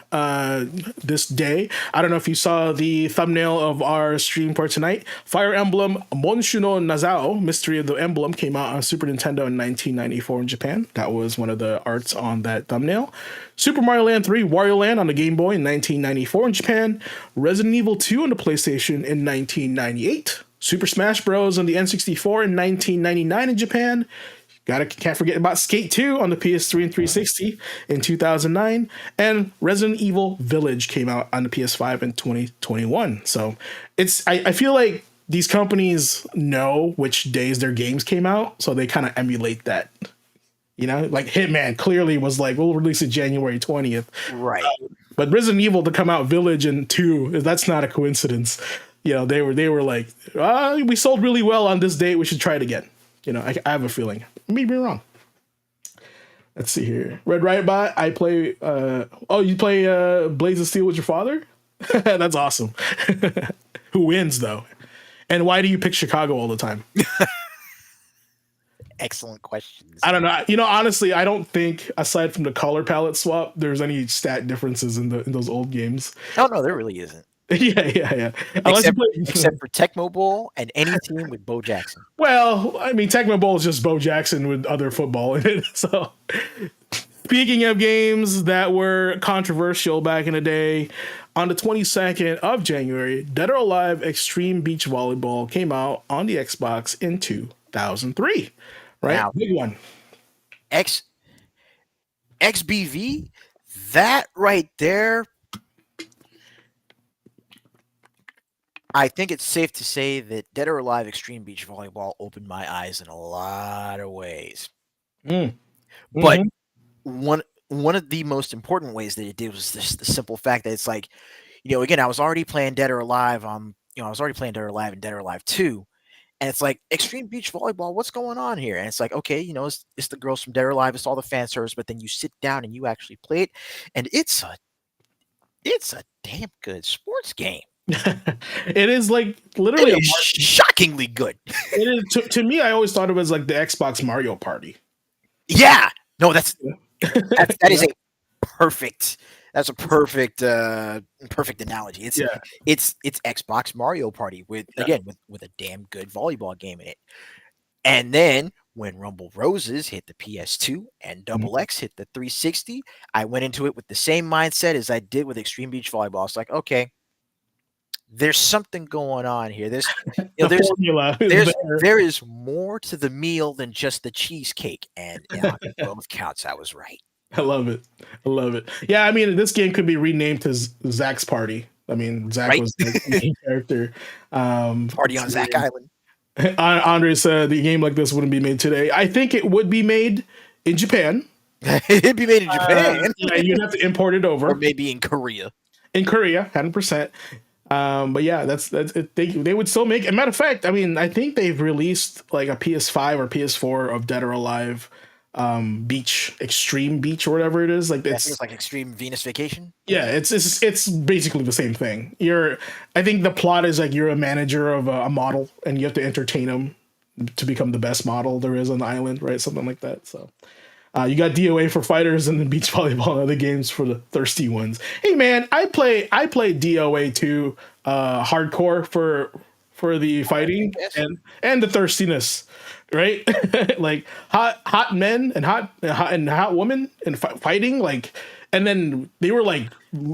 this day. I don't know if you saw the thumbnail of our stream for tonight. Fire Emblem Monshu no Nazao, Mystery of the Emblem, came out on Super Nintendo in 1994 in Japan. That was one of the arts on that thumbnail. Super Mario Land 3 Wario Land on the Game Boy in 1994 in Japan. Resident Evil 2 on the PlayStation in 1998. Super Smash Bros. On the N64 in 1999 in Japan. Can't forget about Skate 2 on the PS3 and 360 in 2009, and Resident Evil Village came out on the PS5 in 2021. So I feel like these companies know which days their games came out, so they kind of emulate that. You know, like Hitman clearly was like, we'll release it January 20th. Right. But Resident Evil to come out Village and 2, that's not a coincidence. You know, they were like, we sold really well on this date, we should try it again. You know, I have a feeling. Maybe wrong. Let's see here. Red Riot Bot, I play you play Blades of Steel with your father? That's awesome. Who wins though? And why do you pick Chicago all the time? Excellent questions. I don't know. You know, honestly, I don't think aside from the color palette swap, there's any stat differences in those old games. Oh no, there really isn't. Yeah. Except for Tecmo Bowl and any team with Bo Jackson. Well, I mean, Tecmo Bowl is just Bo Jackson with other football in it. So, speaking of games that were controversial back in the day, on the 22nd of January, Dead or Alive Extreme Beach Volleyball came out on the Xbox in 2003. Right? Now, big one. XBV, that right there. I think it's safe to say that Dead or Alive Extreme Beach Volleyball opened my eyes in a lot of ways. But one of the most important ways that it did was the simple fact that it's like, you know, again, I was already playing Dead or Alive. I was already playing Dead or Alive and Dead or Alive 2. And it's like, Extreme Beach Volleyball, what's going on here? And it's like, okay, you know, it's the girls from Dead or Alive, it's all the fan service, but then you sit down and you actually play it, and it's a damn good sports game. It is like literally shockingly good. It is to me. I always thought it was like the Xbox Mario Party. Yeah, no, that is a perfect. That's a perfect analogy. It's Xbox Mario Party with a damn good volleyball game in it. And then when Rumble Roses hit the PS2 and Double X hit the 360, I went into it with the same mindset as I did with Extreme Beach Volleyball. It's like, okay, there's something going on here. There is more to the meal than just the cheesecake. And on both counts, I was right. I love it. Yeah, I mean, this game could be renamed to Zach's Party. I mean, Zach was the main character. Party on Zach Island. Andre said the game like this wouldn't be made today. I think it would be made in Japan. It'd be made in Japan. Yeah, you'd have to import it over. Or maybe in Korea. 100%. But yeah, that's it. They would still make. As a matter of fact, I mean, I think they've released like a PS5 or PS4 of Dead or Alive Extreme Beach or whatever it is. Like it's like Extreme Venus Vacation. Yeah, it's basically the same thing. I think the plot is like you're a manager of a model and you have to entertain them to become the best model there is on the island, right? Something like that. So. You got DOA for fighters and then beach volleyball and other games for the thirsty ones. Hey man, I play DOA too, hardcore for the fighting and the thirstiness, right? Like hot men and hot women and fighting, like, and then they were like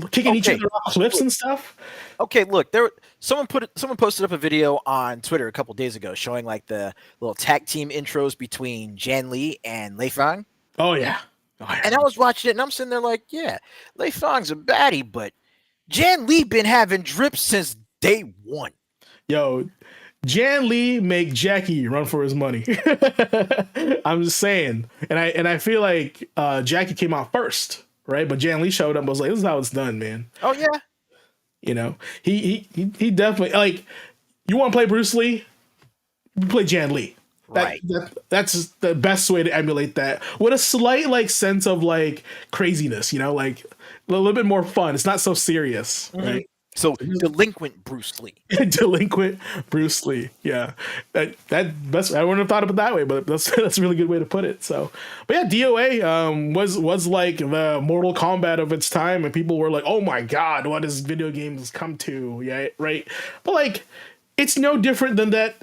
kicking each other off cliffs and stuff. Okay, look, someone posted up a video on Twitter a couple days ago showing like the little tag team intros between Jan Lee and Lei Fang. Oh yeah. And I was watching it and I'm sitting there like, yeah, Lei Fang's a baddie, but Jan Lee been having drips since day one. Yo, Jan Lee make Jackie run for his money. I'm just saying. And I feel like Jackie came out first, right? But Jan Lee showed up and was like, this is how it's done, man. Oh yeah. You know, he definitely, like, you want to play Bruce Lee? You play Jan Lee. Right. That's the best way to emulate that with a slight like sense of like craziness, like a little bit more fun. It's not so serious, right? So delinquent Bruce Lee. Delinquent Bruce Lee. Yeah, that's I wouldn't have thought of it that way, but that's a really good way to put it. So, but yeah, DOA was like the Mortal Kombat of its time, and people were like, "Oh my god, what has video games come to?" Yeah, right. But like, it's no different than that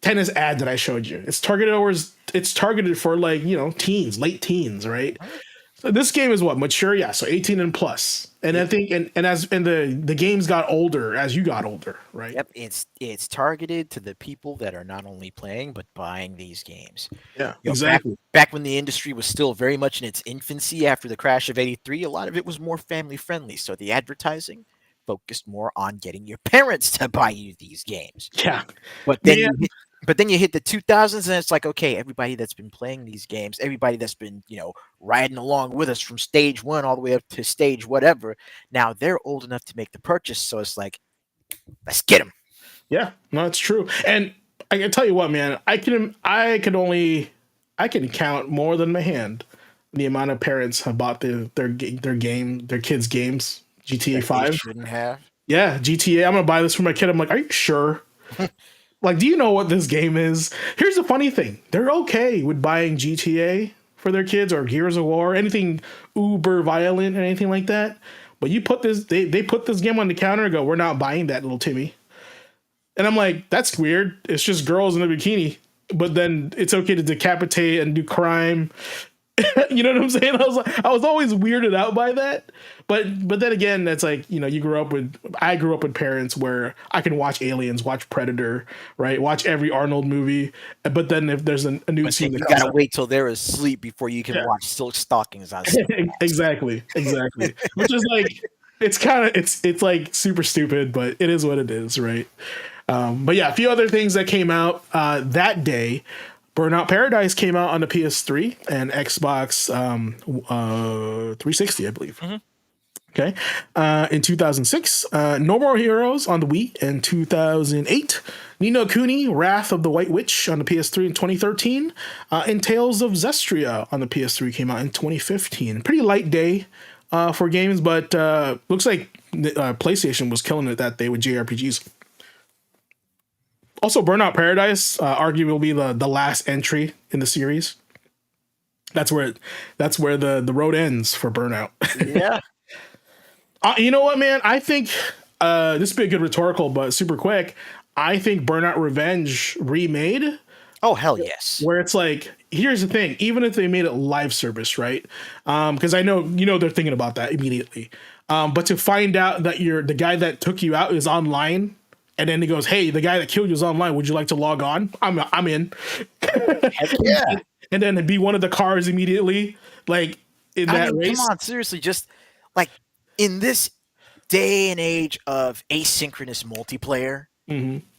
tennis ad that I showed you. It's targeted for like teens, late teens, right? So this game is what, mature, yeah. So 18 and plus, and I think, and the games got older as you got older, right? Yep, it's targeted to the people that are not only playing but buying these games. Yeah, Back exactly. back when the industry was still very much in its infancy after the crash of '83, a lot of it was more family friendly. So the advertising focused more on getting your parents to buy you these games. Yeah, But then man. you hit the 2000s and it's like, okay, everybody that's been playing these games, everybody that's been, riding along with us from stage 1 all the way up to stage whatever, now they're old enough to make the purchase. So it's like, let's get them. Yeah, no, it's true. And I can tell you what, man, I can count more than my hand the amount of parents have bought their kids games. GTA 5 shouldn't have. Yeah, GTA. I'm gonna buy this for my kid. I'm like, are you sure? Like, do you know what this game is? Here's the funny thing: they're okay with buying GTA for their kids or Gears of War, anything uber violent and anything like that. But you put this, they put this game on the counter and go, "We're not buying that, little Timmy." And I'm like, that's weird. It's just girls in a bikini. But then it's okay to decapitate and do crime. You know what I'm saying? I was always weirded out by that. But then again, that's like, I grew up with parents where I can watch Aliens, watch Predator, right? Watch every Arnold movie. But then if there's a new scene, you gotta wait till they're asleep before you can watch Silk Stockings on exactly. Which is like, it's like super stupid, but it is what it is, right? But yeah, a few other things that came out that day. Burnout Paradise came out on the PS3 and Xbox 360, I believe. Okay. In 2006, No More Heroes on the Wii in 2008. Ni no Kuni, Wrath of the White Witch on the PS3 in 2013. And Tales of Zestria on the PS3 came out in 2015. Pretty light day for games, but looks like PlayStation was killing it that day with JRPGs. Also, Burnout Paradise arguably will be the last entry in the series. That's where the road ends for Burnout. Yeah. You know what, man? I think this would be a good rhetorical, but super quick. I think Burnout Revenge remade. Oh, hell yes. Where it's like, here's the thing. Even if they made it live service, right? Because I know they're thinking about that immediately. But to find out that the guy that took you out is online. And then he goes, "Hey, the guy that killed you is online. Would you like to log on?" I'm in. Heck yeah. And then be one of the cars immediately, like in that race. Come on, seriously, just like in this day and age of asynchronous multiplayer,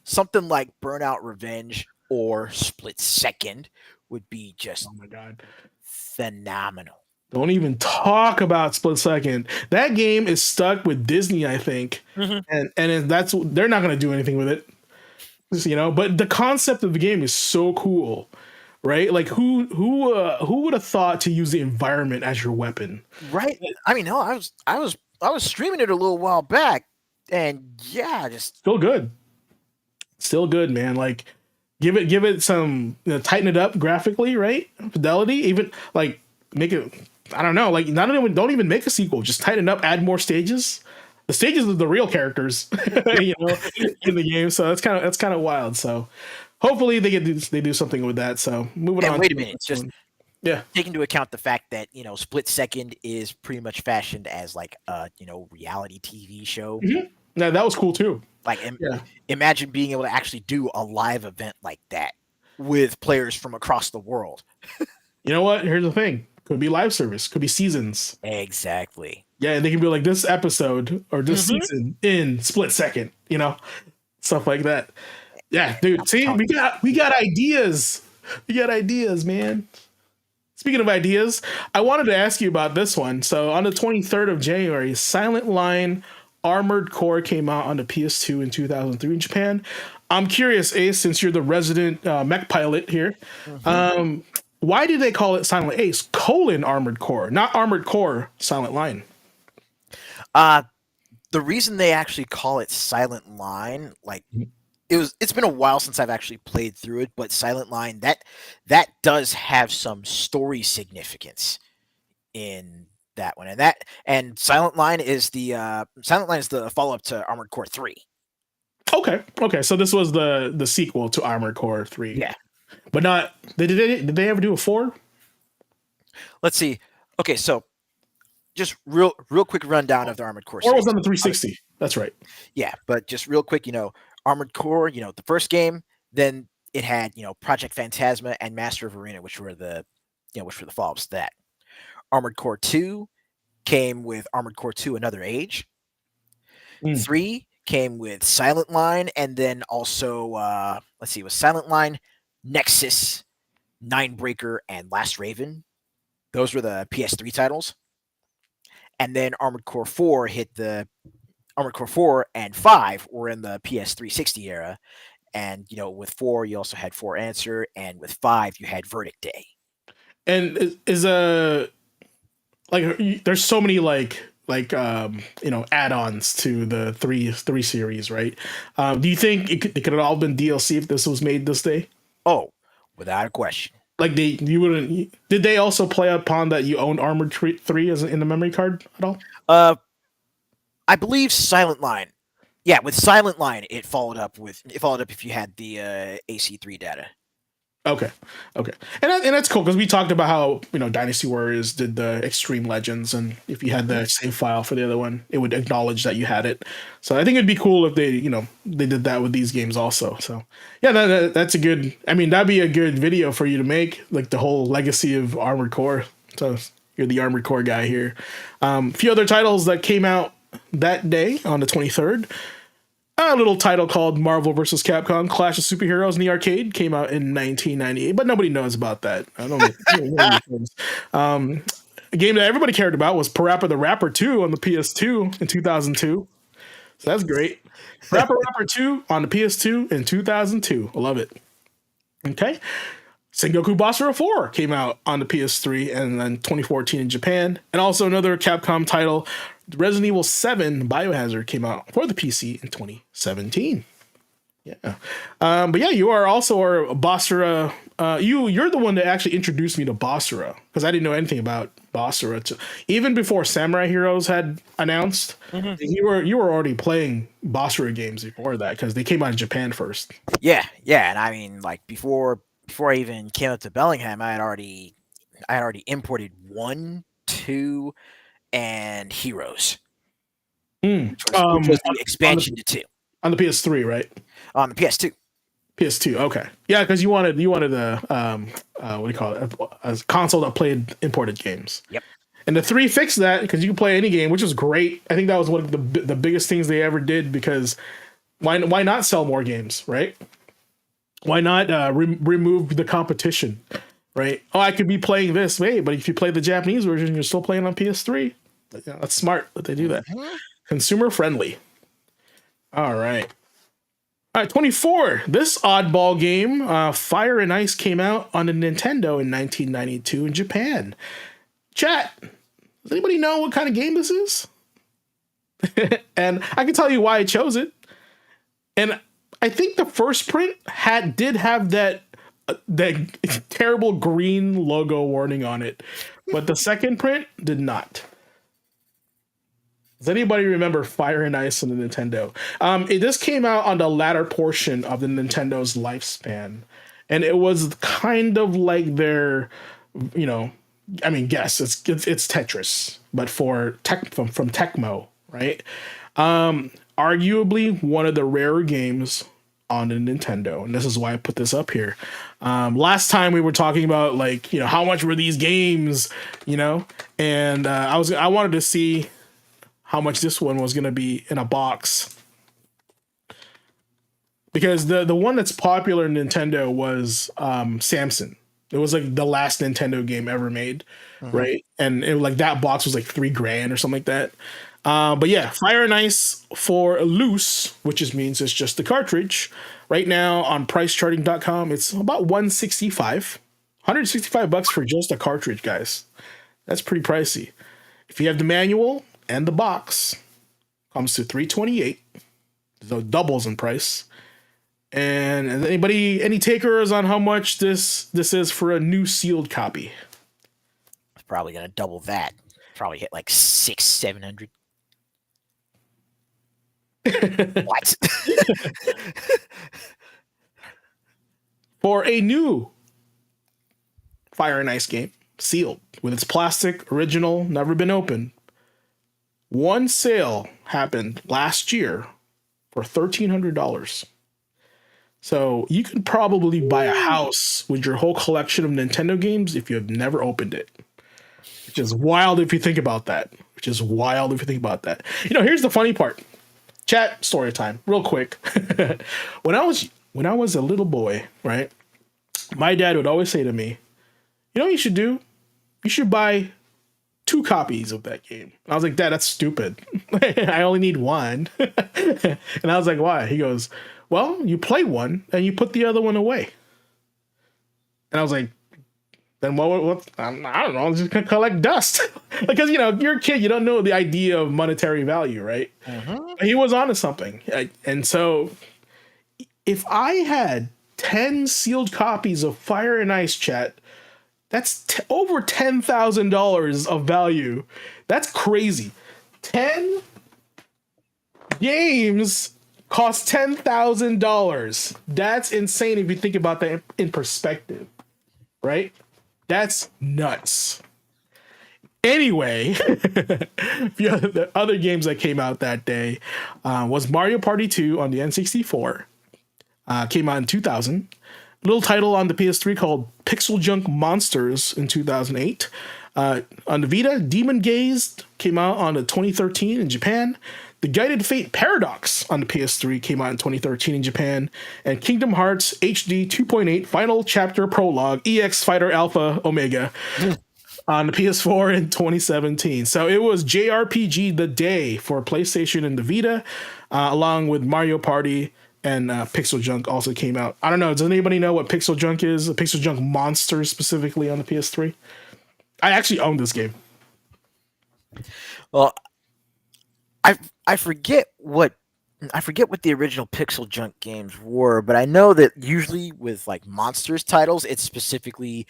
something like Burnout Revenge or Split Second would be just, oh my god, phenomenal. Don't even talk about Split Second. That game is stuck with Disney, I think, and they're not going to do anything with it, But the concept of the game is so cool, right? Like who would have thought to use the environment as your weapon? Right. I mean, no, I was streaming it a little while back, and yeah, just still good, man. Like give it some tighten it up graphically, right? Fidelity, even like make it. I don't know, like don't even make a sequel. Just tighten it up, add more stages. The stages are the real characters, in the game. So that's kind of wild. So hopefully they do something with that. So moving on. Wait a minute, just take into account the fact that Split Second is pretty much fashioned as like a reality TV show. Yeah, that was cool too. Like, imagine being able to actually do a live event like that with players from across the world. You know what? Here's the thing. Could be live service. Could be seasons. Exactly. Yeah, and they can be like this episode or this season in Split Second. Stuff like that. Yeah, dude. See, we got ideas. We got ideas, man. Speaking of ideas, I wanted to ask you about this one. So on the 23rd of January, Silent Line Armored Core came out on the PS2 in 2003 in Japan. I'm curious, Ace, since you're the resident mech pilot here, Mhm. why do they call it Silent Ace Armored Core, not Armored Core Silent Line? Uh, the reason they actually call it Silent Line, like it's been a while since I've actually played through it, but Silent Line that does have some story significance in that one, and Silent Line is the follow up to Armored Core 3. Okay. So this was the sequel to Armored Core 3, Yeah. but not. Did they ever do a 4? Let's see. Okay, so just real quick rundown of the Armored Core 4 was series. on the 360. That's right. Yeah, but just real quick, Armored Core, the first game, then it had, Project Phantasma and Master of Arena, which were the follow-ups to that. Armored Core 2 came with Armored Core 2 Another Age. 3 came with Silent Line, and then also let's see, it was Silent Line, Nexus, Ninebreaker, and Last Raven. Those were the PS3 titles. And then Armored Core 4 and 5 were in the PS360 era. And with 4 you also had 4 Answer, and with 5 you had Verdict Day. And is a like there's so many add-ons to the three series, right? Do you think it could have all been DLC if this was made this day? Oh, without a question. Like you wouldn't. Did they also play upon that you owned Armored 3 as in the memory card at all? I believe Silent Line. Yeah, with Silent Line, it followed up if you had the AC3 data. Okay, and that's cool because we talked about how Dynasty Warriors did the Extreme Legends, and if you had the save file for the other one, it would acknowledge that you had it. So I think it'd be cool if they did that with these games also. So yeah, that's a good. I mean, that'd be a good video for you to make, like the whole legacy of Armored Core. So you're the Armored Core guy here. A few other titles that came out that day on the 23rd. A little title called Marvel vs. Capcom Clash of Superheroes in the arcade came out in 1998, but nobody knows about that. I don't know. A game that everybody cared about was Parappa the Rapper 2 on the PS2 in 2002. So that's great. Parappa Rapper 2 on the PS2 in 2002. I love it. Okay. Sengoku Basara 4 came out on the PS3 and then 2014 in Japan. And also another Capcom title, Resident Evil 7 Biohazard, came out for the PC in 2017. Yeah. But yeah, you are also our Basara. You're the one that actually introduced me to Basara because I didn't know anything about Basara. Even before Samurai Heroes had announced, you were already playing Basara games before that because they came out in Japan first. Yeah, and I mean, like before I even came up to Bellingham, I had already imported 1, 2, and Heroes, which was the expansion to 2 on the PS3, right? On the PS2. PS2, okay, yeah, because you wanted a what do you call it? A console that played imported games. Yep. And the 3 fixed that because you can play any game, which was great. I think that was one of the biggest things they ever did because why not sell more games, right? Why not remove the competition, right? Oh, I could be playing this way, but if you play the Japanese version, you're still playing on PS3. Yeah, that's smart that they do that. Consumer friendly. All right. 24. This oddball game, Fire and Ice, came out on the Nintendo in 1992 in Japan. Chat, does anybody know what kind of game this is? And I can tell you why I chose it. And I think the first print did have that terrible green logo warning on it, but the second print did not. Does anybody remember Fire and Ice on the Nintendo? This came out on the latter portion of the Nintendo's lifespan, and it was kind of like their, guess it's Tetris, but from Tecmo, right? Arguably one of the rarer games on the Nintendo, and this is why I put this up here. Last time we were talking about how much were these games, and I wanted to see how much this one was going to be in a box, because the one that's popular in Nintendo was Samson. It was like the last Nintendo game ever made, right? And that box was like $3,000 or something like that. But yeah, Fire and Ice for loose, which means it's just the cartridge. Right now on pricecharting.com, it's about 165 bucks for just a cartridge, guys. That's pretty pricey. If you have the manual and the box, comes to 328. So doubles in price. And any takers on how much this is for a new sealed copy? It's probably gonna double that. Probably hit like 600-700. What? For a new Fire and Ice game, sealed with its plastic, original, never been opened. One sale happened last year for $1,300. So you could probably buy a house with your whole collection of Nintendo games if you have never opened it. Which is wild if you think about that. Here's the funny part. Chat story time, real quick. when I was a little boy, right? My dad would always say to me, "You know what you should do? You should buy 2 copies of that game." And I was like, "Dad, that's stupid. I only need one." And I was like, "Why?" He goes, "Well, you play one and you put the other one away." And I was like, "Then what? I don't know. I'm just gonna collect dust." Because you're a kid, you don't know the idea of monetary value, right? He was onto something, and so if I had 10 sealed copies of Fire and Ice, chat, that's over $10,000 of value. That's crazy. 10 games cost $10,000. That's insane if you think about that in perspective, right? That's nuts. Anyway, the other games that came out that day was Mario Party 2 on the N64. Came out in 2000. A little title on the PS3 called Pixel Junk Monsters in 2008. On the Vita, Demon Gaze came out on the 2013 in Japan. The Guided Fate Paradox on the PS3 came out in 2013 in Japan. And Kingdom Hearts HD 2.8 Final Chapter Prologue EX Fighter Alpha Omega on the PS4 in 2017. So it was JRPG the day for PlayStation and the Vita, along with Mario Party, and Pixel Junk also came out. I don't know. Does anybody know what Pixel Junk is? Pixel Junk Monsters specifically on the PS3? I actually own this game. Well, I forget what the original Pixel Junk games were, but I know that usually with like Monsters titles, it's specifically,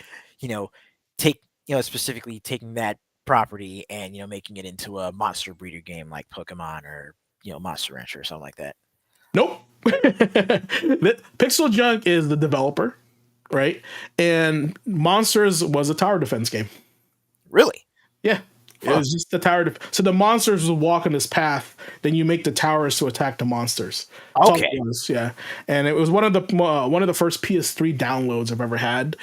specifically taking that property and making it into a monster breeder game like Pokemon or Monster Rancher or something like that. Nope. Pixel Junk is the developer, right? And Monsters was a tower defense game. Really? Yeah. It was just the tower. So the monsters will walk on this path. Then you make the towers to attack the monsters. That's okay. All it was, yeah. And it was one of the first PS3 downloads I've ever had.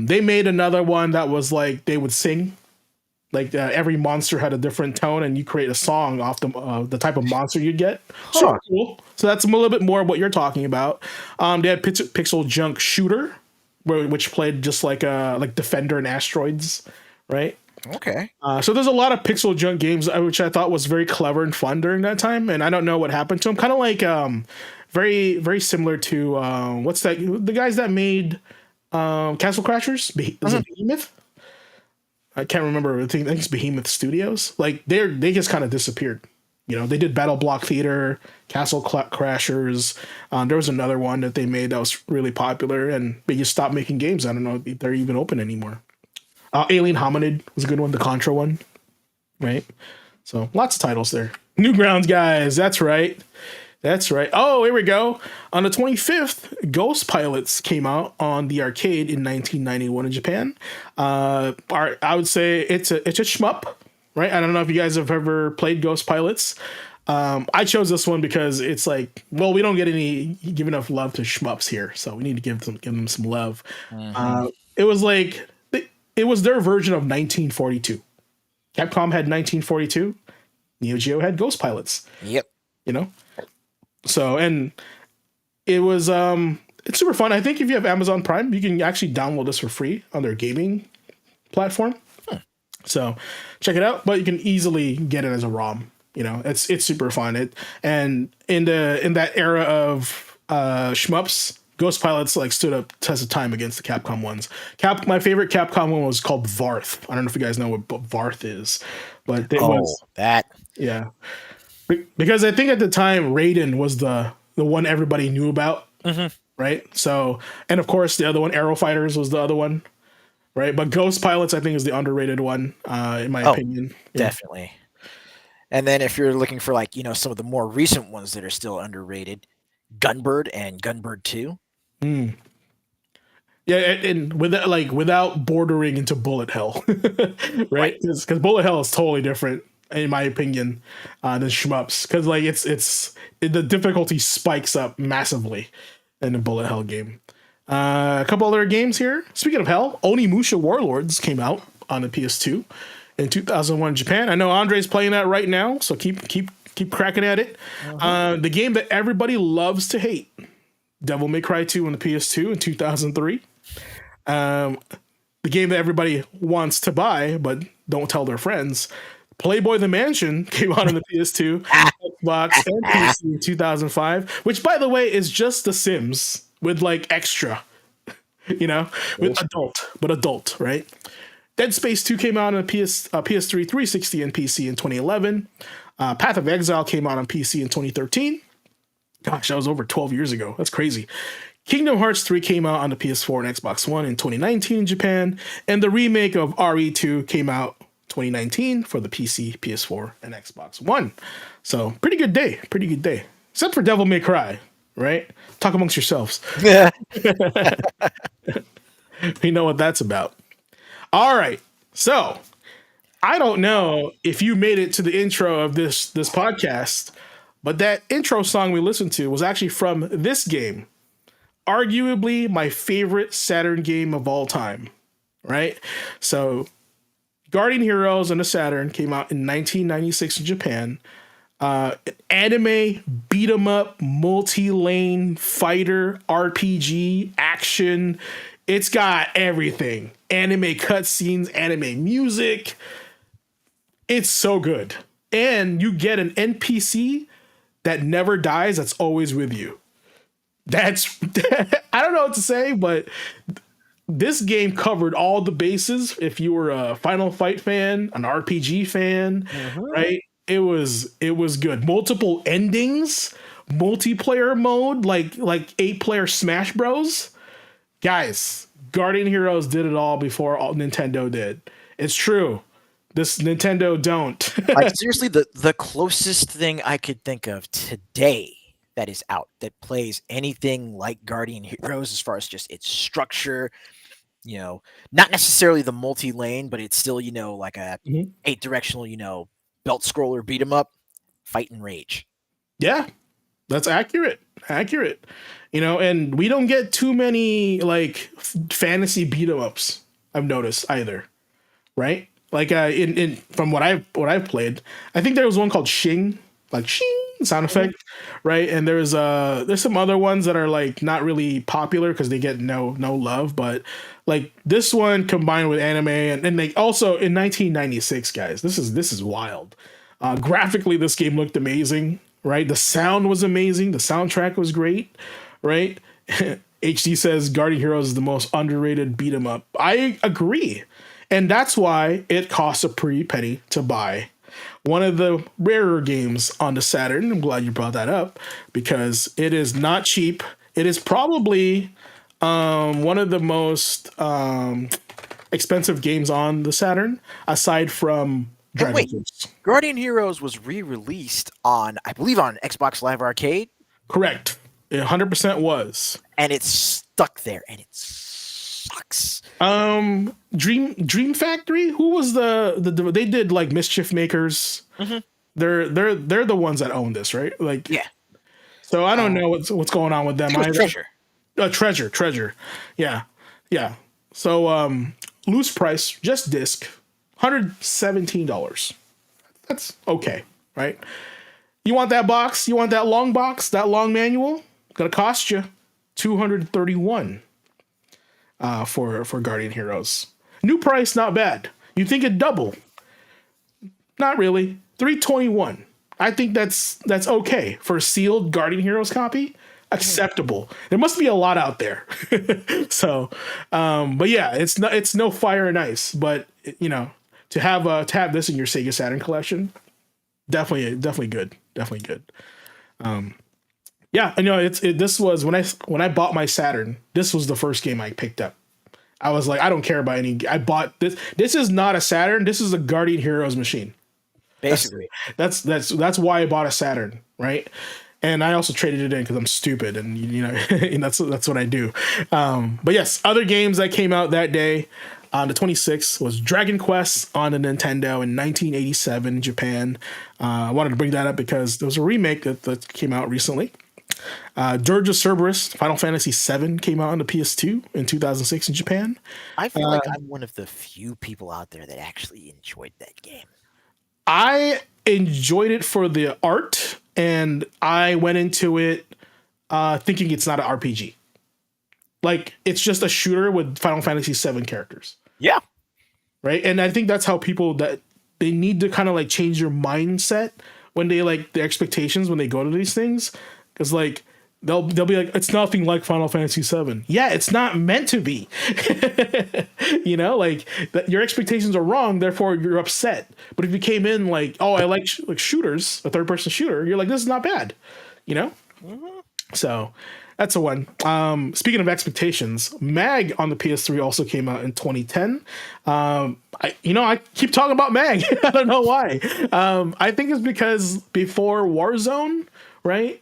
They made another one that was like they would sing. Like every monster had a different tone, and you create a song off the type of monster you'd get. So cool. So that's a little bit more of what you're talking about. They had Pixel Junk Shooter, which played just like Defender and Asteroids, right? Okay. So there's a lot of Pixel Junk games, which I thought was very clever and fun during that time, and I don't know what happened to them. Kind of like very very similar to what's that? The guys that made Castle Crashers, is it Behemoth? I can't remember. I think it's Behemoth Studios. Like they just kind of disappeared. They did Battle Block Theater, Castle Crashers. There was another one that they made that was really popular, and they just stopped making games. I don't know if they're even open anymore. Alien Hominid was a good one, the Contra one, right? So lots of titles there. Newgrounds, guys. That's right. Oh, here we go. On the 25th, Ghost Pilots came out on the arcade in 1991 in Japan. I would say it's a shmup, right? I don't know if you guys have ever played Ghost Pilots. I chose this one because it's like, well, we don't give enough love to shmups here, so we need to give them some love. Mm-hmm. It was their version of 1942. Capcom had 1942. Neo Geo had Ghost Pilots. Yep. So, and it was it's super fun. I think if you have Amazon Prime, you can actually download this for free on their gaming platform. So check it out, but you can easily get it as a ROM. You know, it's super fun. And in that era of shmups, Ghost Pilots like stood up test of time against the Capcom ones. My favorite Capcom one was called Varth. I don't know if you guys know what Varth is, but it Oh, was that. yeah. Because I think at the time Raiden was the one everybody knew about, right? So, and of course the other one, Aero Fighters, was the other one, right? But Ghost Pilots, I think, is the underrated one, in my opinion. Yeah. Definitely. And then if you're looking for like, some of the more recent ones that are still underrated, Gunbird and Gunbird 2. Mm. Yeah, and with that, like without bordering into bullet hell, right? Because bullet hell is totally different, in my opinion, than shmups. Because like the difficulty spikes up massively in the bullet hell game. A couple other games here. Speaking of hell, Onimusha Warlords came out on the PS2 in 2001 in Japan. I know Andre's playing that right now, so keep cracking at it. The game that everybody loves to hate, Devil May Cry 2 on the PS2 in 2003. The game that everybody wants to buy but don't tell their friends, Playboy the Mansion, came out on the PS2, Xbox, and PC in 2005, which, by the way, is just The Sims with like extra, with adult, right? Dead Space 2 came out on PS3, 360, and PC in 2011. Path of Exile came out on PC in 2013. Gosh, that was over 12 years ago. That's crazy. Kingdom Hearts 3 came out on the PS4 and Xbox One in 2019 in Japan, and the remake of RE2 came out 2019 for the PC, PS4, and Xbox One. So, pretty good day. Except for Devil May Cry, right? Talk amongst yourselves. Yeah. We know what that's about. All right. So, I don't know if you made it to the intro of this podcast, but that intro song we listened to was actually from this game. Arguably my favorite Saturn game of all time, right? So, Guardian Heroes on the Saturn came out in 1996 in Japan. Anime beat 'em up, multi-lane fighter RPG action. It's got everything. Anime cutscenes, anime music. It's so good. And you get an NPC that never dies, that's always with you. That's I don't know what to say, but this game covered all the bases. If you were a Final Fight fan, an RPG fan, right? It was good. Multiple endings, multiplayer mode, like 8-player Smash Bros. Guys, Guardian Heroes did it all before Nintendo did. It's true. This Nintendo don't. Like seriously, the closest thing I could think of today that is out that plays anything like Guardian Heroes as far as just its structure, not necessarily the multi-lane, but it's still, like a 8-directional, belt scroller beat 'em up, Fight and Rage. Yeah, that's accurate. And we don't get too many like fantasy beat 'em ups, I've noticed either, right? Like in from what I've played, I think there was one called Shing, like Shing sound effect, right? And there's some other ones that are like not really popular because they get no love, but like this one combined with anime and they also in 1996, guys, this is wild. Graphically, this game looked amazing, right? The sound was amazing, the soundtrack was great, right? HD says Guardian Heroes is the most underrated beat 'em up. I agree. And that's why it costs a pretty penny to buy. One of the rarer games on the Saturn. I'm glad you brought that up because it is not cheap. It is probably one of the most expensive games on the Saturn, aside from Dragon Force. Guardian Heroes was re-released on, I believe, on Xbox Live Arcade. Correct. It 100% was. And it's stuck there, and it sucks. Dream Factory. Who was the they did like Mischief Makers. They're the ones that own this, right? Like yeah. So I don't know what's going on with them. Treasure. Yeah. So loose price, just disc, $117. That's okay, right? You want that box? You want that long box? That long manual? Gonna cost you $231 for Guardian Heroes. New price, not bad. You think it'd double? Not really. $321. I think that's okay for a sealed Guardian Heroes copy. Acceptable. There must be a lot out there. So, but yeah, it's no fire and ice. But you know, to have this in your Sega Saturn collection, definitely good. Definitely good. Yeah, I know this was when I bought my Saturn. This was the first game I picked up. I was like, I don't care about any. I bought this. This is not a Saturn. This is a Guardian Heroes machine. Basically, That's why I bought a Saturn, right? And I also traded it in because I'm stupid, and you know, and that's what I do. But yes, other games that came out that day on the 26th was Dragon Quest on the Nintendo in 1987 in Japan. I wanted to bring that up because there was a remake that came out recently. Dirge of Cerberus, Final Fantasy VII came out on the PS2 in 2006 in Japan. I feel like I'm one of the few people out there that actually enjoyed that game. I enjoyed it for the art, and I went into it thinking it's not an RPG. Like, it's just a shooter with Final Fantasy VII characters. Yeah. Right? And I think that's how people that they need to kind of like change their mindset when they like the expectations when they go to these things. Because like they'll be like, it's nothing like Final Fantasy VII. Yeah, it's not meant to be. You know, like your expectations are wrong, therefore you're upset. But if you came in like, oh, I like shooters, a third person shooter, you're like, this is not bad. You know? Mm-hmm. So that's a one. Speaking of expectations, Mag on the PS3 also came out in 2010. I keep talking about Mag. I don't know why. I think it's because before Warzone, right?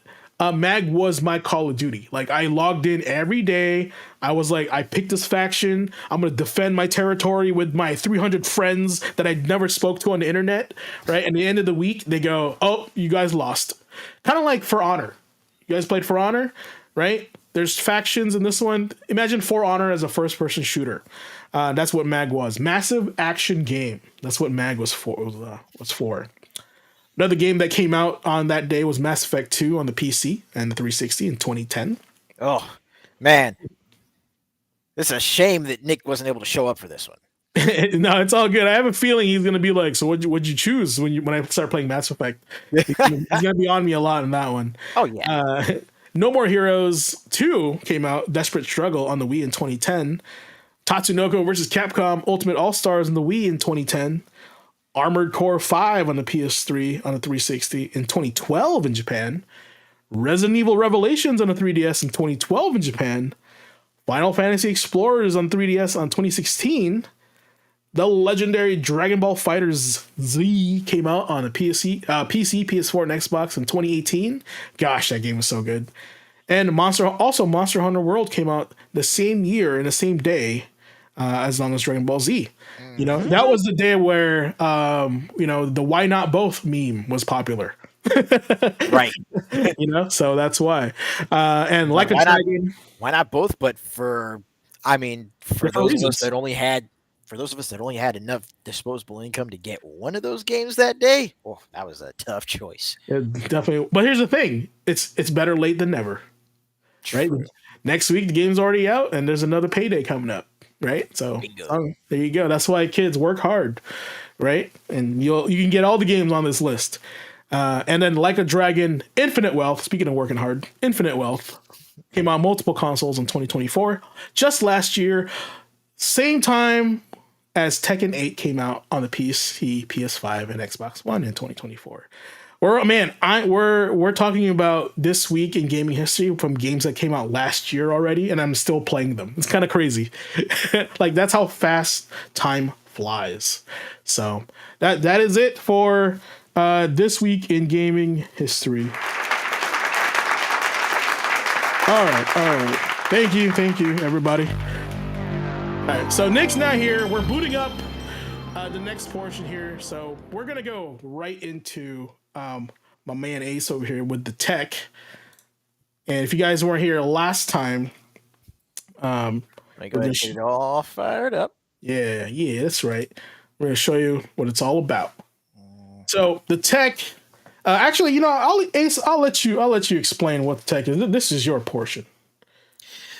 Mag was my Call of Duty. Like, I logged in every day. I was like, I picked this faction. I'm going to defend my territory with my 300 friends that I never spoke to on the internet, right? And at the end of the week, they go, oh, you guys lost. Kind of like For Honor. You guys played For Honor, right? There's factions in this one. Imagine For Honor as a first-person shooter. That's what Mag was. Massive action game. That's what Mag was for. Another game that came out on that day was Mass Effect 2 on the PC and the 360 in 2010. Oh, man. It's a shame that Nick wasn't able to show up for this one. No, it's all good. I have a feeling he's going to be like, so what'd you choose when I start playing Mass Effect? He's going to be on me a lot in that one. Oh, yeah. No More Heroes 2 came out, Desperate Struggle on the Wii in 2010. Tatsunoko vs. Capcom Ultimate All-Stars on the Wii in 2010. Armored Core 5 on the PS3 on the 360 in 2012 in Japan. Resident Evil Revelations on the 3DS in 2012 in Japan. Final Fantasy Explorers on 3DS on 2016. The legendary Dragon Ball FighterZ Z came out on a PC, PS4, and Xbox in 2018. Gosh, that game was so good. And Monster Hunter World came out the same year and the same day as long as Dragon Ball Z. You know, that was the day where, the why not both meme was popular. Right. You know, so that's why. And like a dragon. Why not both? But for those of us that only had enough disposable income to get one of those games that day, oh, that was a tough choice. Yeah, definitely. But here's the thing. It's better late than never. Right? True. Next week, the game's already out and there's another payday coming up. Right? So there you go. That's why kids work hard. Right? And you can get all the games on this list. And then Like a Dragon, Infinite Wealth, speaking of working hard, Infinite Wealth came on multiple consoles in 2024. Just last year, same time as Tekken 8 came out on the PC, PS5, and Xbox One in 2024. We're talking about this week in gaming history from games that came out last year already, and I'm still playing them. It's kind of crazy. Like, that's how fast time flies. So that is it for this week in gaming history. All right. Thank you, everybody. All right, so Nick's not here. We're booting up the next portion here. So we're going to go right into my man Ace over here with the tech. And if you guys weren't here last time, I go ahead and get it all fired up. Yeah, that's right. We're going to show you what it's all about. So the tech, actually, I'll let you explain what the tech is. This is your portion.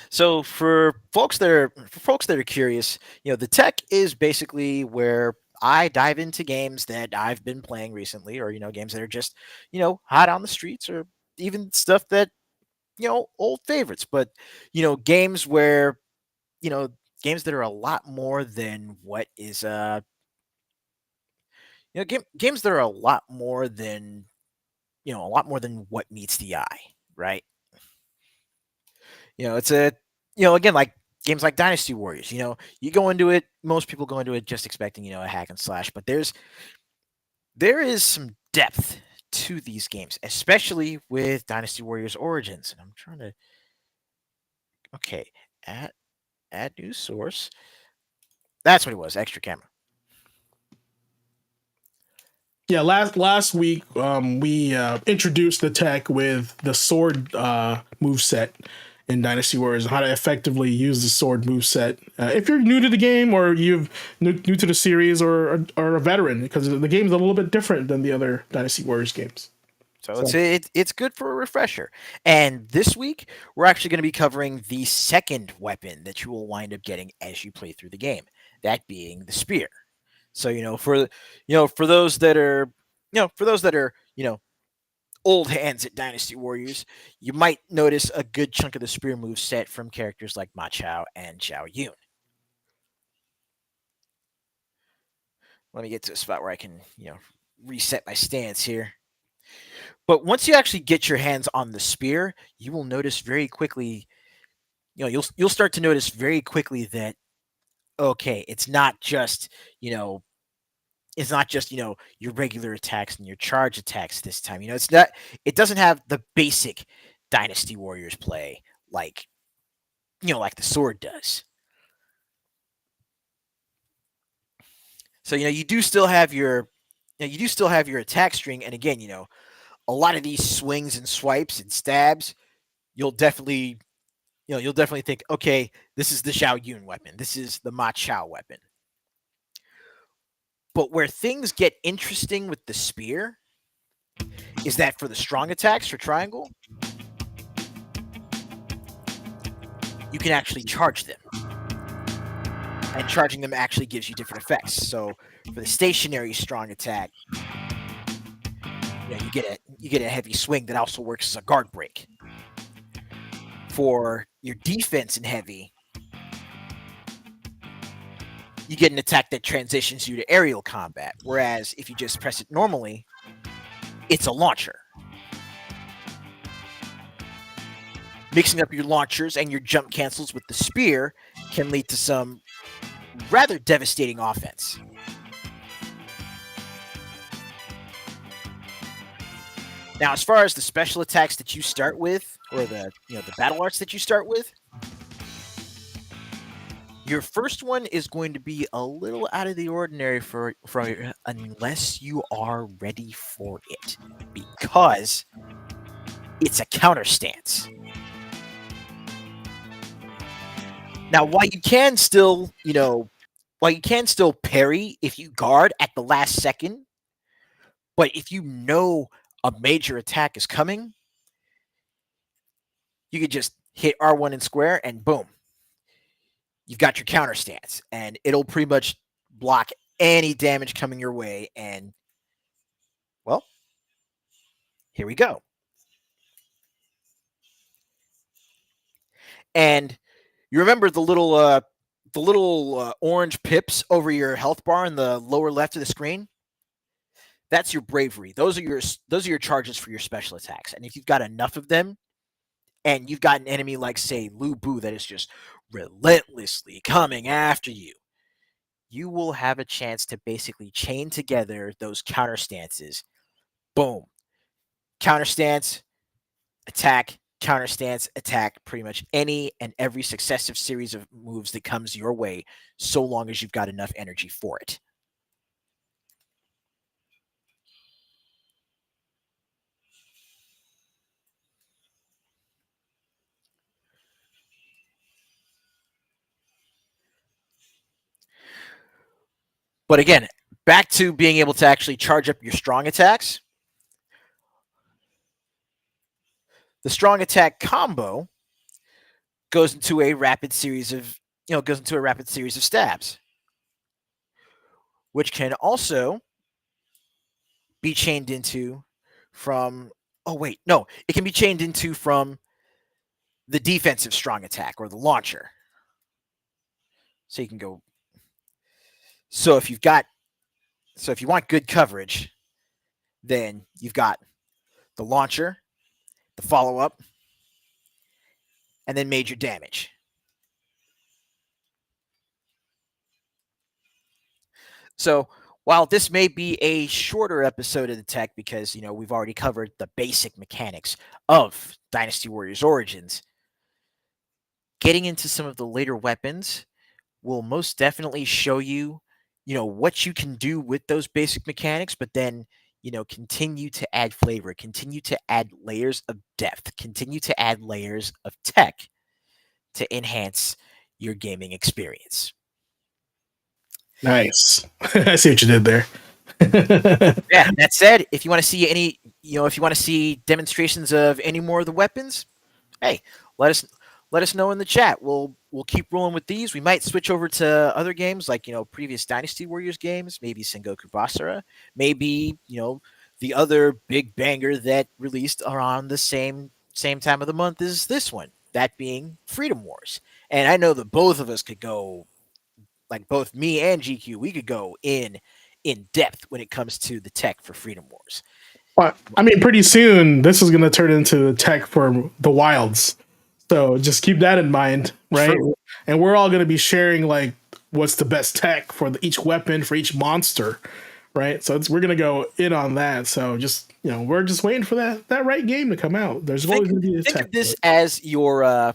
So for folks that are curious, the tech is basically where I dive into games that I've been playing recently, or games that are just hot on the streets, or even stuff that old favorites. But games where you know games that are a lot more than what is games that are a lot more than what meets the eye, right? It's a again, like games like Dynasty Warriors. You go into it, most people go into it just expecting a hack and slash, but there is some depth to these games, especially with Dynasty Warriors Origins. And I'm trying to okay, add new source. That's what it was, extra camera. Yeah, last week we introduced the tech with the sword move set in Dynasty Warriors, how to effectively use the sword move set. If you're new to the game, or you've new to the series, or a veteran, because the game's a little bit different than the other Dynasty Warriors games. So it's good for a refresher. And this week we're actually going to be covering the second weapon that you will wind up getting as you play through the game, that being the spear. So for those that are old hands at Dynasty Warriors, you might notice a good chunk of the spear move set from characters like Ma Chao and Xiao Yun. Let me get to a spot where I can reset my stance here. But once you actually get your hands on the spear, you will notice very quickly, you'll start to notice very quickly that okay, it's not just your regular attacks and your charge attacks this time. It doesn't have the basic Dynasty Warriors play like like the sword does. So you do still have your attack string, and again, a lot of these swings and swipes and stabs, you'll definitely think, okay, this is the Xiao Yun weapon, this is the Ma Chao weapon. But where things get interesting with the spear is that for the strong attacks for triangle, you can actually charge them. And charging them actually gives you different effects. So for the stationary strong attack, you get a heavy swing that also works as a guard break. For your defense in heavy, you get an attack that transitions you to aerial combat. Whereas if you just press it normally, it's a launcher. Mixing up your launchers and your jump cancels with the spear can lead to some rather devastating offense. Now, as far as the special attacks that you start with, or the battle arts that you start with, your first one is going to be a little out of the ordinary for unless you are ready for it, because it's a counter stance. Now, while you can still parry if you guard at the last second, but if you know a major attack is coming, you could just hit R1 and square, and boom, you've got your counter stance, and it'll pretty much block any damage coming your way. And well, here we go. And you remember the little orange pips over your health bar in the lower left of the screen? That's your bravery. Those are your charges for your special attacks. And if you've got enough of them, and you've got an enemy like, say, Lu Bu, that is just relentlessly coming after you, you will have a chance to basically chain together those counter stances. Boom. Counter stance, attack, counter stance, attack, pretty much any and every successive series of moves that comes your way, so long as you've got enough energy for it. But again, back to being able to actually charge up your strong attacks. The strong attack combo goes into a rapid series of stabs. which can also be chained into from. Oh wait, no, it can be chained into from the defensive strong attack or the launcher. So you can go. So if you want good coverage, then you've got the launcher, the follow up, and then major damage. So while this may be a shorter episode of the tech because we've already covered the basic mechanics of Dynasty Warriors Origins, getting into some of the later weapons will most definitely show you, what you can do with those basic mechanics, but then, continue to add flavor, continue to add layers of depth, continue to add layers of tech to enhance your gaming experience. Nice. I see what you did there. Yeah, that said, if you want to see if you want to see demonstrations of any more of the weapons, hey, let us know in the chat. We'll keep rolling with these. We might switch over to other games like previous Dynasty Warriors games, maybe Sengoku Basara, maybe the other big banger that released around the same time of the month as this one, that being Freedom Wars. And I know that both of us could go, like both me and GQ, we could go in depth when it comes to the tech for Freedom Wars. Well, I mean, pretty soon this is going to turn into tech for the wilds. So just keep that in mind, right? True. And we're all going to be sharing like what's the best tech for each weapon for each monster, right? So we're going to go in on that. So just we're just waiting for that right game to come out. There's always going to be a tech. Think of this as your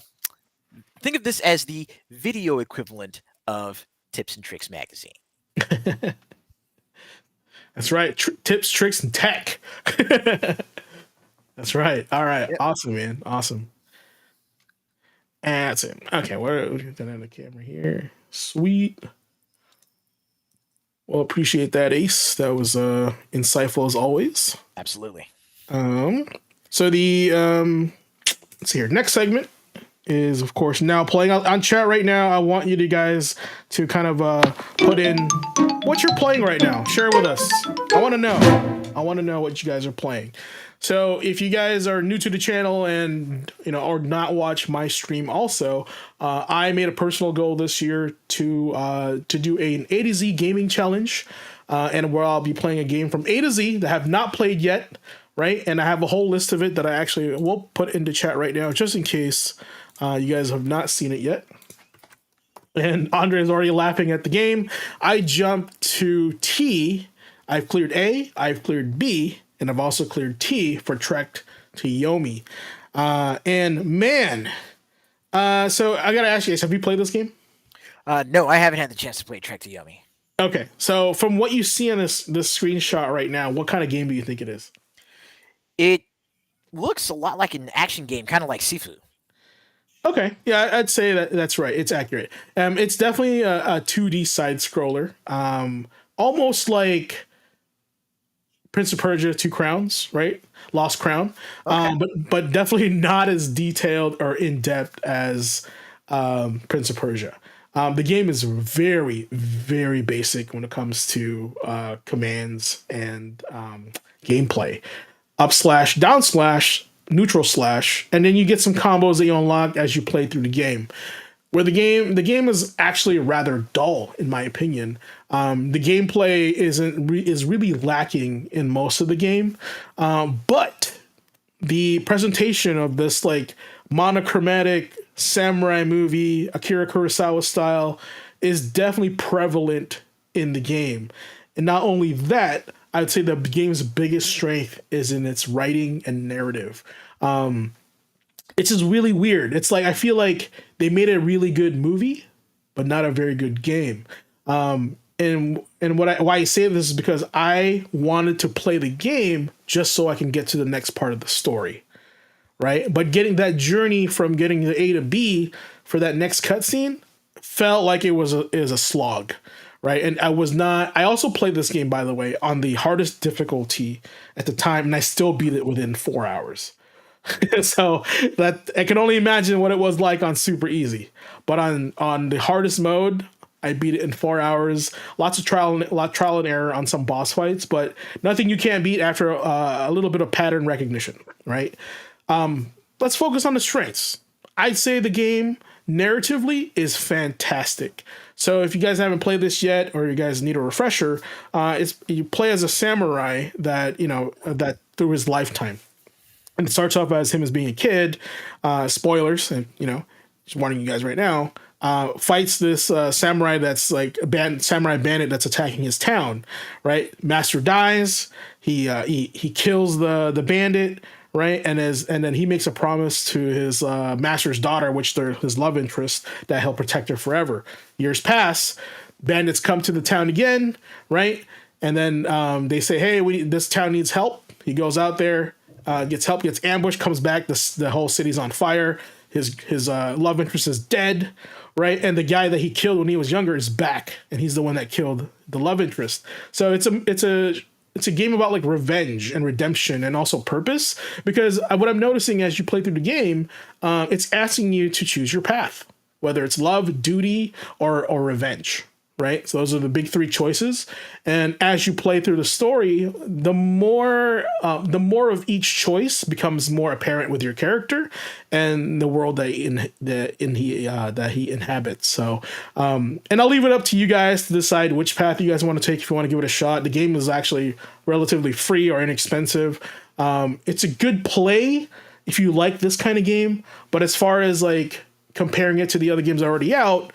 think of this as the video equivalent of Tips and Tricks magazine. That's right. Tips, tricks, and tech. That's right. All right. Yep. Awesome, man. Awesome. And that's it. Okay, we're gonna the camera here. Sweet. Well, appreciate that, Ace. That was insightful as always. Absolutely. So the let's see here. Next segment is, of course, now playing on chat right now. I want you guys to kind of put in what you're playing right now. Share with us. I want to know what you guys are playing. So if you guys are new to the channel and or not watch my stream also, I made a personal goal this year to do an A to Z gaming challenge, and where I'll be playing a game from A to Z that I have not played yet, right? And I have a whole list of it that I actually will put into chat right now, just in case you guys have not seen it yet. And Andre is already laughing at the game. I jumped to T. I've cleared A, I've cleared B, and I've also cleared T for Trek to Yomi. And man, so I gotta ask you guys, have you played this game? No, I haven't had the chance to play Trek to Yomi. Okay, so from what you see on this screenshot right now, what kind of game do you think it is? It looks a lot like an action game, kind of like Sifu. Okay, yeah, I'd say that's right. It's accurate. It's definitely a 2D side scroller, almost like Prince of Persia: Two Crowns, right? Lost Crown, okay. But definitely not as detailed or in depth as Prince of Persia. The game is very, very basic when it comes to commands and gameplay. Up slash, down slash, neutral slash, and then you get some combos that you unlock as you play through the game. Where the game is actually rather dull, in my opinion. The gameplay is really lacking in most of the game, but the presentation of this like monochromatic samurai movie, Akira Kurosawa style, is definitely prevalent in the game. And not only that, I'd say the game's biggest strength is in its writing and narrative. It's just really weird. It's like I feel like they made a really good movie, but not a very good game. And why I say this is because I wanted to play the game just so I can get to the next part of the story, right? But getting that journey from getting to A to B for that next cutscene felt like it was a slog, right? And I also played this game, by the way, on the hardest difficulty at the time, and I still beat it within 4 hours. So that I can only imagine what it was like on super easy. But on the hardest mode, I beat it in 4 hours. Lots of trial and error on some boss fights, but nothing you can't beat after a little bit of pattern recognition, right? Let's focus on the strengths. I'd say the game narratively is fantastic. So if you guys haven't played this yet, or you guys need a refresher, it's you play as a samurai that through his lifetime, and it starts off as him as being a kid. Spoilers, and just warning you guys right now. Fights this samurai that's like a samurai bandit that's attacking his town. Right, master dies. He kills the bandit. Right, and then he makes a promise to his master's daughter, which they're his love interest, that he'll protect her forever. Years pass, bandits come to the town again, right? And then they say, "Hey, this town needs help." He goes out there, gets help, gets ambushed, comes back. The whole city's on fire. His love interest is dead, right? And the guy that he killed when he was younger is back, and he's the one that killed the love interest. So it's a game about like revenge and redemption and also purpose, because what I'm noticing as you play through the game, it's asking you to choose your path, whether it's love, duty, or revenge, right? So those are the big three choices. And as you play through the story, the more of each choice becomes more apparent with your character and the world that he inhabits. So, and I'll leave it up to you guys to decide which path you guys want to take if you want to give it a shot. The game is actually relatively free or inexpensive. It's a good play if you like this kind of game, but as far as like comparing it to the other games already out,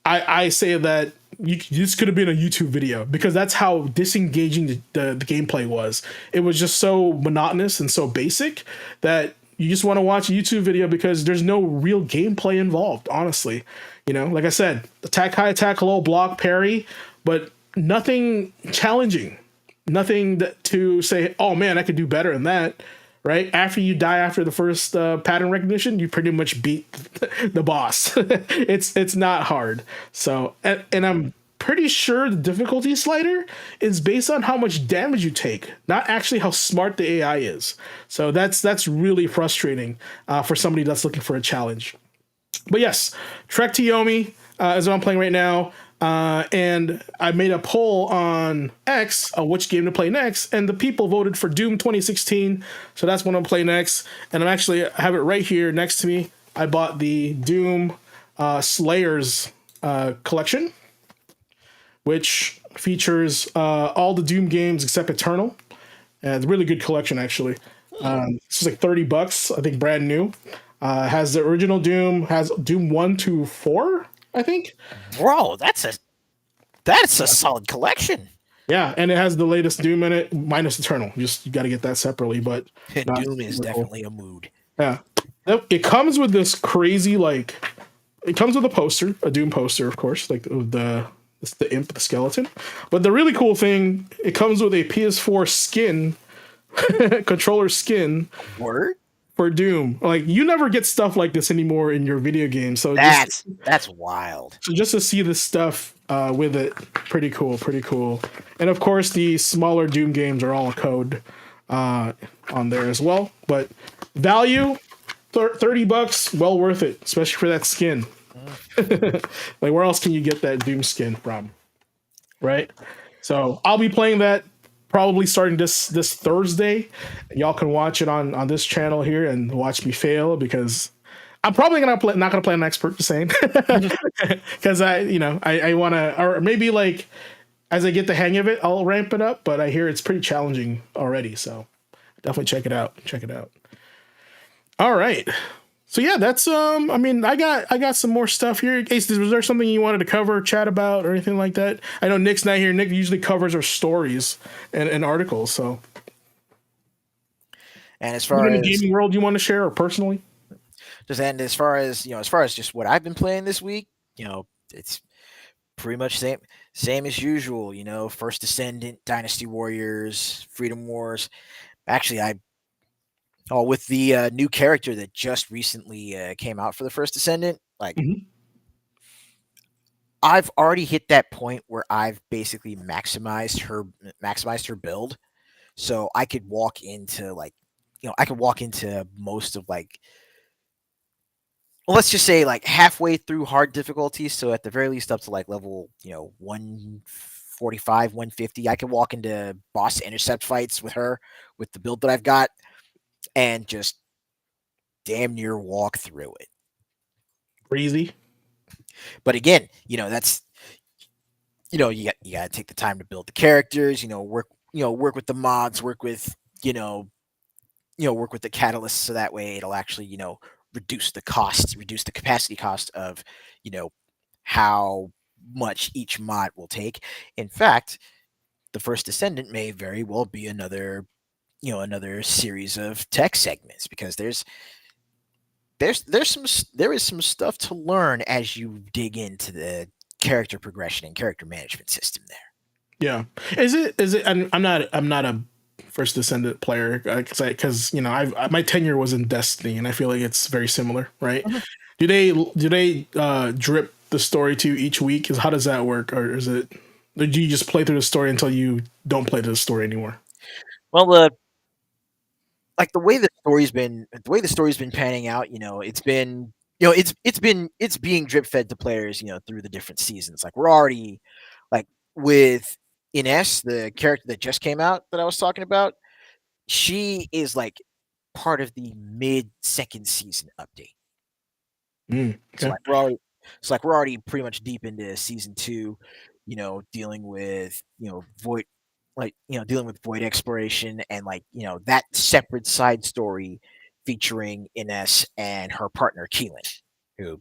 I say that this could have been a YouTube video, because that's how disengaging the gameplay was. It was just so monotonous and so basic that you just want to watch a YouTube video, because there's no real gameplay involved, honestly. Like I said, attack high, attack low, block, parry, but nothing challenging. Nothing to say, oh man, I could do better than that. Right after you die after the first pattern recognition, you pretty much beat the boss. It's not hard. So and I'm pretty sure the difficulty slider is based on how much damage you take, not actually how smart the AI is. So that's really frustrating for somebody that's looking for a challenge. But yes, Trek to Yomi is what I'm playing right now. And I made a poll on X on which game to play next, and the people voted for Doom 2016. So that's what I'm playing next. And I have it right here next to me. I bought the Doom Slayers collection, which features all the Doom games except Eternal. And it's a really good collection, actually. It's like $30, I think, brand new. Has the original Doom, has Doom 1 to 4. I think. Bro, that's a solid collection. Yeah, and it has the latest Doom in it, minus Eternal. You got to get that separately, but Doom is definitely a mood. Yeah, it comes with this crazy it comes with a poster, a Doom poster, of course, like the imp, the skeleton. But the really cool thing, it comes with a PS4 skin, controller skin. Word? For Doom. Like, you never get stuff like this anymore in your video game. So that's wild. So just to see this stuff with it, pretty cool. And of course, the smaller Doom games are all a code on there as well. But value, $30, well worth it, especially for that skin. Like, where else can you get that Doom skin from? Right? So I'll be playing that probably starting this Thursday. Y'all can watch it on this channel here and watch me fail, because I'm probably not gonna play an expert, just saying, because I want to, or maybe like as I get the hang of it, I'll ramp it up. But I hear it's pretty challenging already, so definitely check it out. All right. So yeah, that's I mean, I got some more stuff here. Ace, was there something you wanted to cover, chat about, or anything like that? I know Nick's not here. Nick usually covers our stories and articles. So, and as far as the gaming world you want to share, or personally, as far as just what I've been playing this week, it's pretty much same as usual. First Descendant, Dynasty Warriors, Freedom Wars. Actually, with the new character that just recently came out for the First Descendant, I've already hit that point where I've basically maximized her build, so I could walk into most of well, let's just say like halfway through hard difficulty. So at the very least, up to like level 145, 150, I can walk into boss intercept fights with her with the build that I've got and just damn near walk through it. Crazy. But again, that's you got to take the time to build the characters. Work with the mods, work with work with the catalysts, so that way it'll actually reduce the cost, reduce the capacity cost of how much each mod will take. In fact, the first Descendant may very well be another series of tech segments, because there is some stuff to learn as you dig into the character progression and character management system there. Yeah. Is it I'm not a first descendant player, because my tenure was in Destiny, and I feel like it's very similar, right? Mhm. Do they drip the story to you each week? How does that work? Or do you just play through the story until you don't play the story anymore? Well, like the way the story's been panning out, it's been it's being drip fed to players, through the different seasons. Like we're already like with Ines, the character that just came out that I was talking about, she is like part of the mid second season update. So Okay. like we're already we're already pretty much deep into season two, dealing with void, dealing with void exploration, and that separate side story featuring Ines and her partner Keelan, who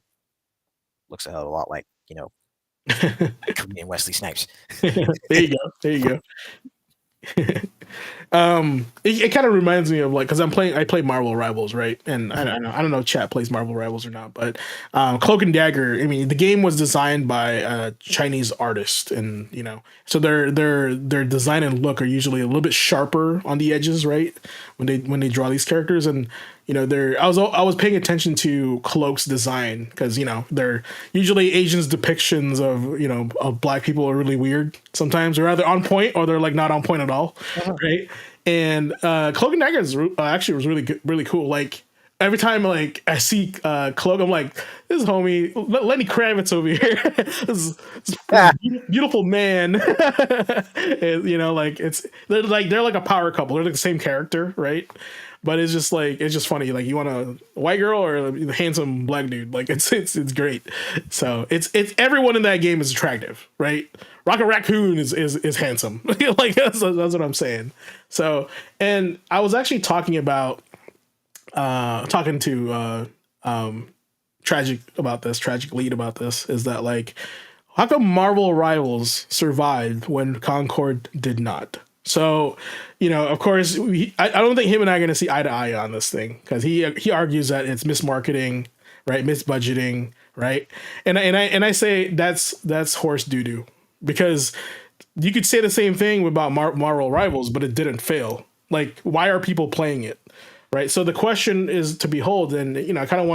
looks a hell of a lot like Korean Wesley Snipes. There you go. There you go. It kind of reminds me of, like, because I play Marvel Rivals, right? And I don't know if chat plays Marvel Rivals or not, but Cloak and Dagger, I mean, the game was designed by a Chinese artist, and so their design and look are usually a little bit sharper on the edges, right? When they draw these characters. And I was paying attention to Cloak's design, because they're usually Asians' depictions of black people are really weird sometimes. They're either on point or they're like not on point at all, right? And Cloak and Dagger actually was really good, really cool. Like every time like I see Cloak, I'm like, this homie Lenny Kravitz over here, this beautiful man. And, like they're like a power couple. They're like the same character, right? But it's just funny. Like, you want a white girl or a handsome black dude? Like, it's great. So it's everyone in that game is attractive, right? Rocket Raccoon is handsome. Like, that's what I'm saying. So, and I was actually talking to Tragic Lead about this, is that, like, how come Marvel Rivals survived when Concord did not? So, of course, I don't think him and I are going to see eye to eye on this thing, because he argues that it's mismarketing, right, misbudgeting, right, and I say that's horse doo doo, because you could say the same thing about Marvel Rivals, but it didn't fail. Like, why are people playing it? Right. So the question is to behold, and I kind of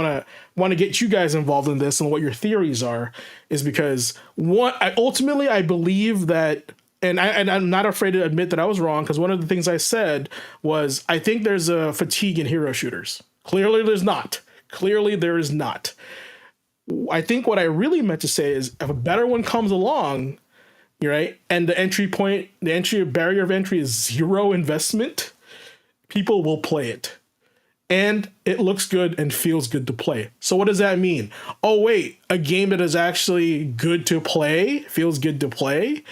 want to get you guys involved in this and what your theories are, is because ultimately I believe that, and I'm not afraid to admit that I was wrong, because one of the things I said was, I think there's a fatigue in hero shooters. Clearly there's not. Clearly there is not. I think what I really meant to say is, if a better one comes along, right, and the entry barrier of entry is zero investment, people will play it. And it looks good and feels good to play. So what does that mean? Oh, wait, a game that is actually good to play, feels good to play,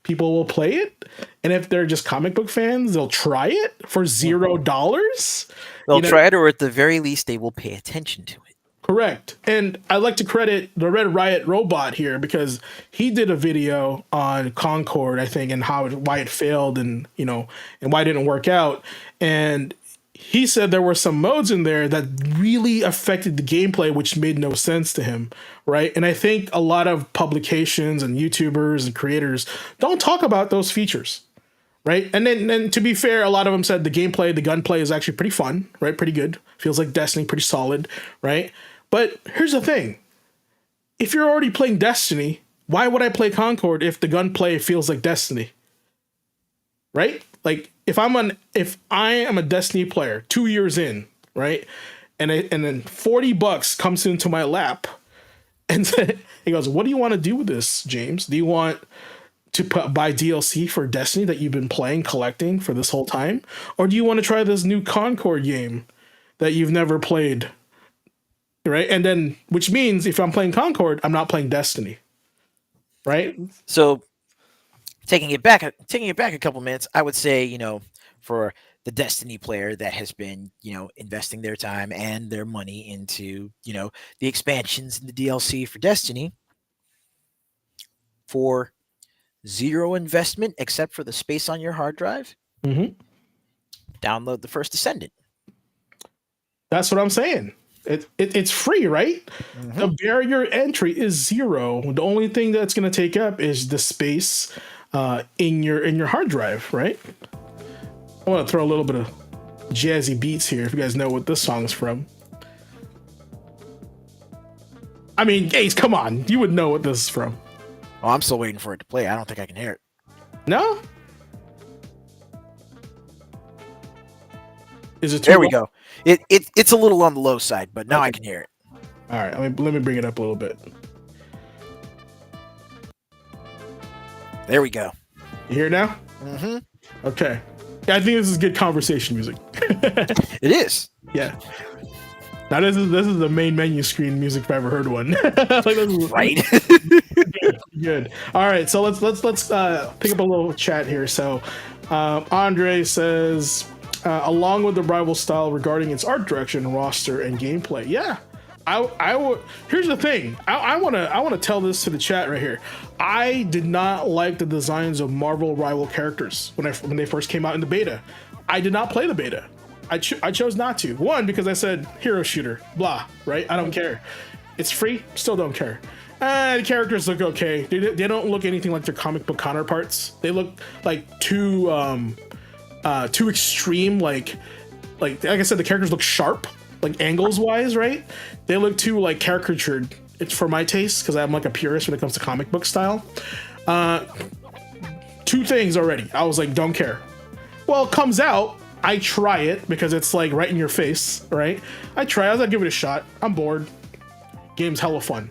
people will play it. And if they're just comic book fans, they'll try it for $0. They'll try it, or at the very least, they will pay attention to it. Correct. And I'd like to credit the Red Riot Robot here, because he did a video on Concord, I think, and why it failed, and and why it didn't work out. And he said there were some modes in there that really affected the gameplay, which made no sense to him, right? And I think a lot of publications and YouTubers and creators don't talk about those features, right? And then to be fair, a lot of them said the gunplay is actually pretty fun, right? Pretty good. Feels like Destiny, pretty solid, right? But here's the thing. If you're already playing Destiny, why would I play Concord if the gunplay feels like Destiny? Right? Like, if I am a Destiny player 2 years in, right, and then $40 comes into my lap, and he goes, "What do you want to do with this, James? Do you want to buy DLC for Destiny that you've been playing, collecting for this whole time, or do you want to try this new Concord game that you've never played?" Right, and then which means if I'm playing Concord, I'm not playing Destiny. Right. So taking it back a couple minutes, I would say, for the Destiny player that has been, investing their time and their money into, the expansions and the DLC for Destiny, for zero investment except for the space on your hard drive, download the first Ascendant. That's what I'm saying. It's free, right? The barrier entry is zero. The only thing that's going to take up is the space in your hard drive, right? I want to throw a little bit of jazzy beats here if you guys know what this song's from. I mean, Gaze, come on. You would know what this is from. Oh, I'm still waiting for it to play. I don't think I can hear it. No? Is it too There we low? go. It's a little on the low side, but now I can hear it. All right, let me bring it up a little bit. There we go. You hear it now? Okay. Yeah, I think this is good conversation music. It is. Yeah. Now this is the main menu screen music if I ever heard one. Like, this is Right. good. All right, so let's pick up a little chat here. So Andre says, along with the rival style regarding its art direction, roster, and gameplay. Yeah. I would. Here's the thing. I want to tell this to the chat right here. I did not like the designs of Marvel rival characters when they first came out in the beta. I did not play the beta. I chose not to. One, because I said hero shooter, blah, right? I don't care. It's free, still don't care. The characters look okay. They don't look anything like their comic book counterparts. They look like too extreme. Like I said, the characters look sharp, like angles wise, right? They look too like caricatured. It's for my taste because I'm like a purist when it comes to comic book style. Two things already. I was like, don't care. Well, it comes out. I try it because it's like right in your face, right? I try. I was like, give it a shot. I'm bored. Game's hella fun.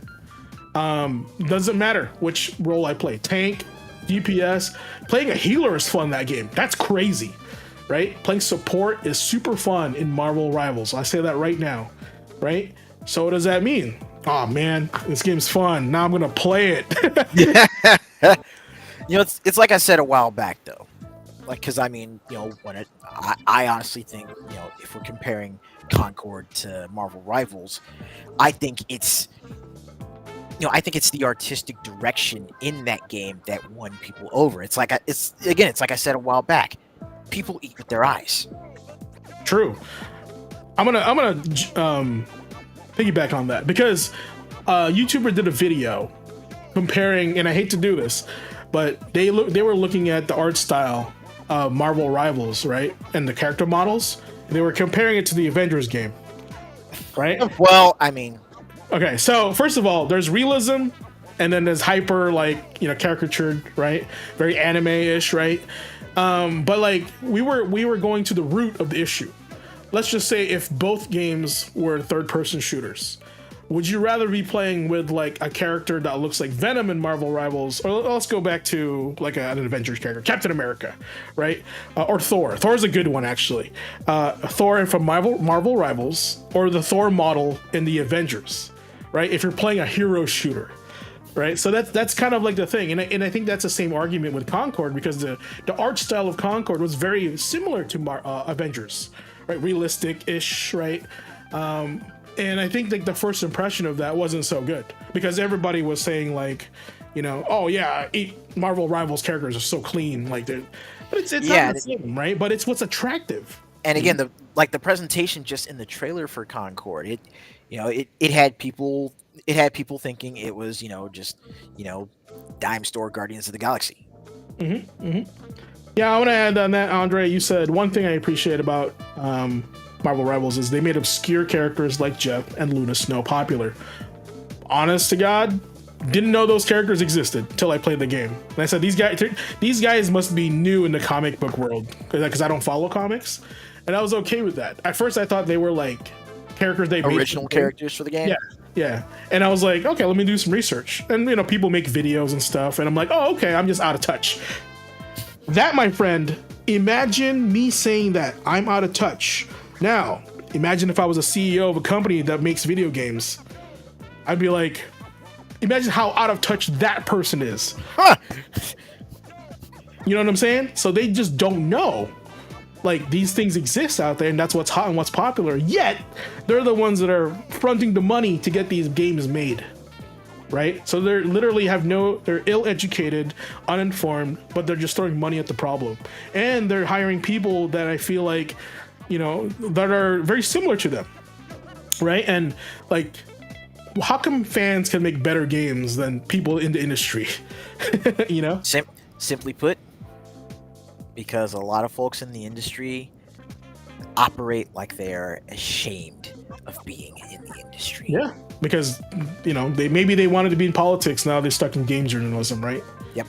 Doesn't matter which role I play. Tank, DPS. Playing a healer is fun in that game. That's crazy, right? Playing support is super fun in Marvel Rivals. I say that right now, right? So what does that mean? Oh man, this game's fun. Now I'm gonna play it. It's like I said a while back though. Like, because I mean, I honestly think, if we're comparing Concord to Marvel Rivals, I think it's the artistic direction in that game that won people over. It's like I said a while back, people eat with their eyes. True. I'm gonna piggyback on that because a YouTuber did a video comparing, and I hate to do this, but they were looking at the art style of Marvel Rivals, right, and the character models. They were comparing it to the Avengers game, right? Well, I mean, okay. So first of all, there's realism, and then there's hyper, caricatured, right? Very anime-ish, right? But like we were going to the root of the issue. Let's just say if both games were third-person shooters, would you rather be playing with like a character that looks like Venom in Marvel Rivals, or let's go back to like an Avengers character, Captain America, right? Or Thor. Thor's a good one actually. Thor from Marvel Rivals, or the Thor model in the Avengers, right? If you're playing a hero shooter. Right, so that's kind of like the thing, and I think that's the same argument with Concord because the art style of Concord was very similar to Avengers, right? Realistic-ish, right? And I think like the first impression of that wasn't so good because everybody was saying like, oh yeah, Marvel Rivals characters are so clean, like but it's not the same, right? But it's what's attractive. And again, the presentation just in the trailer for Concord, it had people thinking it was dime store Guardians of the Galaxy. Yeah, I want to add on that, Andre. You said one thing I appreciate about Marvel Rivals is they made obscure characters like Jeff and Luna Snow popular. Honest to God, didn't know those characters existed till I played the game. And I said these guys must be new in the comic book world because I don't follow comics, and I was okay with that. At first, I thought they were like characters they made Original characters for the game. Yeah, yeah. And I was like, okay, let me do some research. And you know, people make videos and stuff, and I'm like, oh, okay, I'm just out of touch. That, my friend, imagine me saying that I'm out of touch. Now, imagine if I was a CEO of a company that makes video games. I'd be like, imagine how out of touch that person is. Huh. You know what I'm saying? So they just don't know. Like, these things exist out there, and that's what's hot and what's popular. Yet, they're the ones that are fronting the money to get these games made. Right? So they're literally they're ill-educated, uninformed, but they're just throwing money at the problem. And they're hiring people that I feel like, you know, that are very similar to them. Right? And like, how come fans can make better games than people in the industry? You know? Simply put, because a lot of folks in the industry operate like they're ashamed of being in the industry. Yeah, because you know maybe they wanted to be in politics, now they're stuck in game journalism, right? Yep.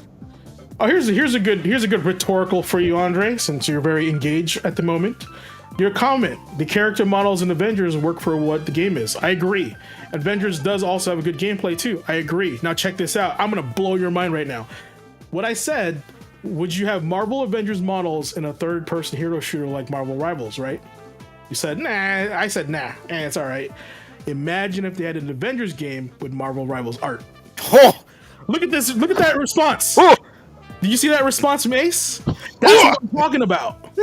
Oh, here's a good rhetorical for you, Andre, since you're very engaged at the moment. Your comment: the character models in Avengers work for what the game is. I agree. Avengers does also have a good gameplay too. I agree. Now check this out. I'm gonna blow your mind right now. What I said. Would you have Marvel Avengers models in a third-person hero shooter like Marvel Rivals, right? You said, nah. I said, nah. It's all right. Imagine if they had an Avengers game with Marvel Rivals art. Oh, look at this. Look at that response. Oh. Did you see that response from Ace? That's what I'm talking about.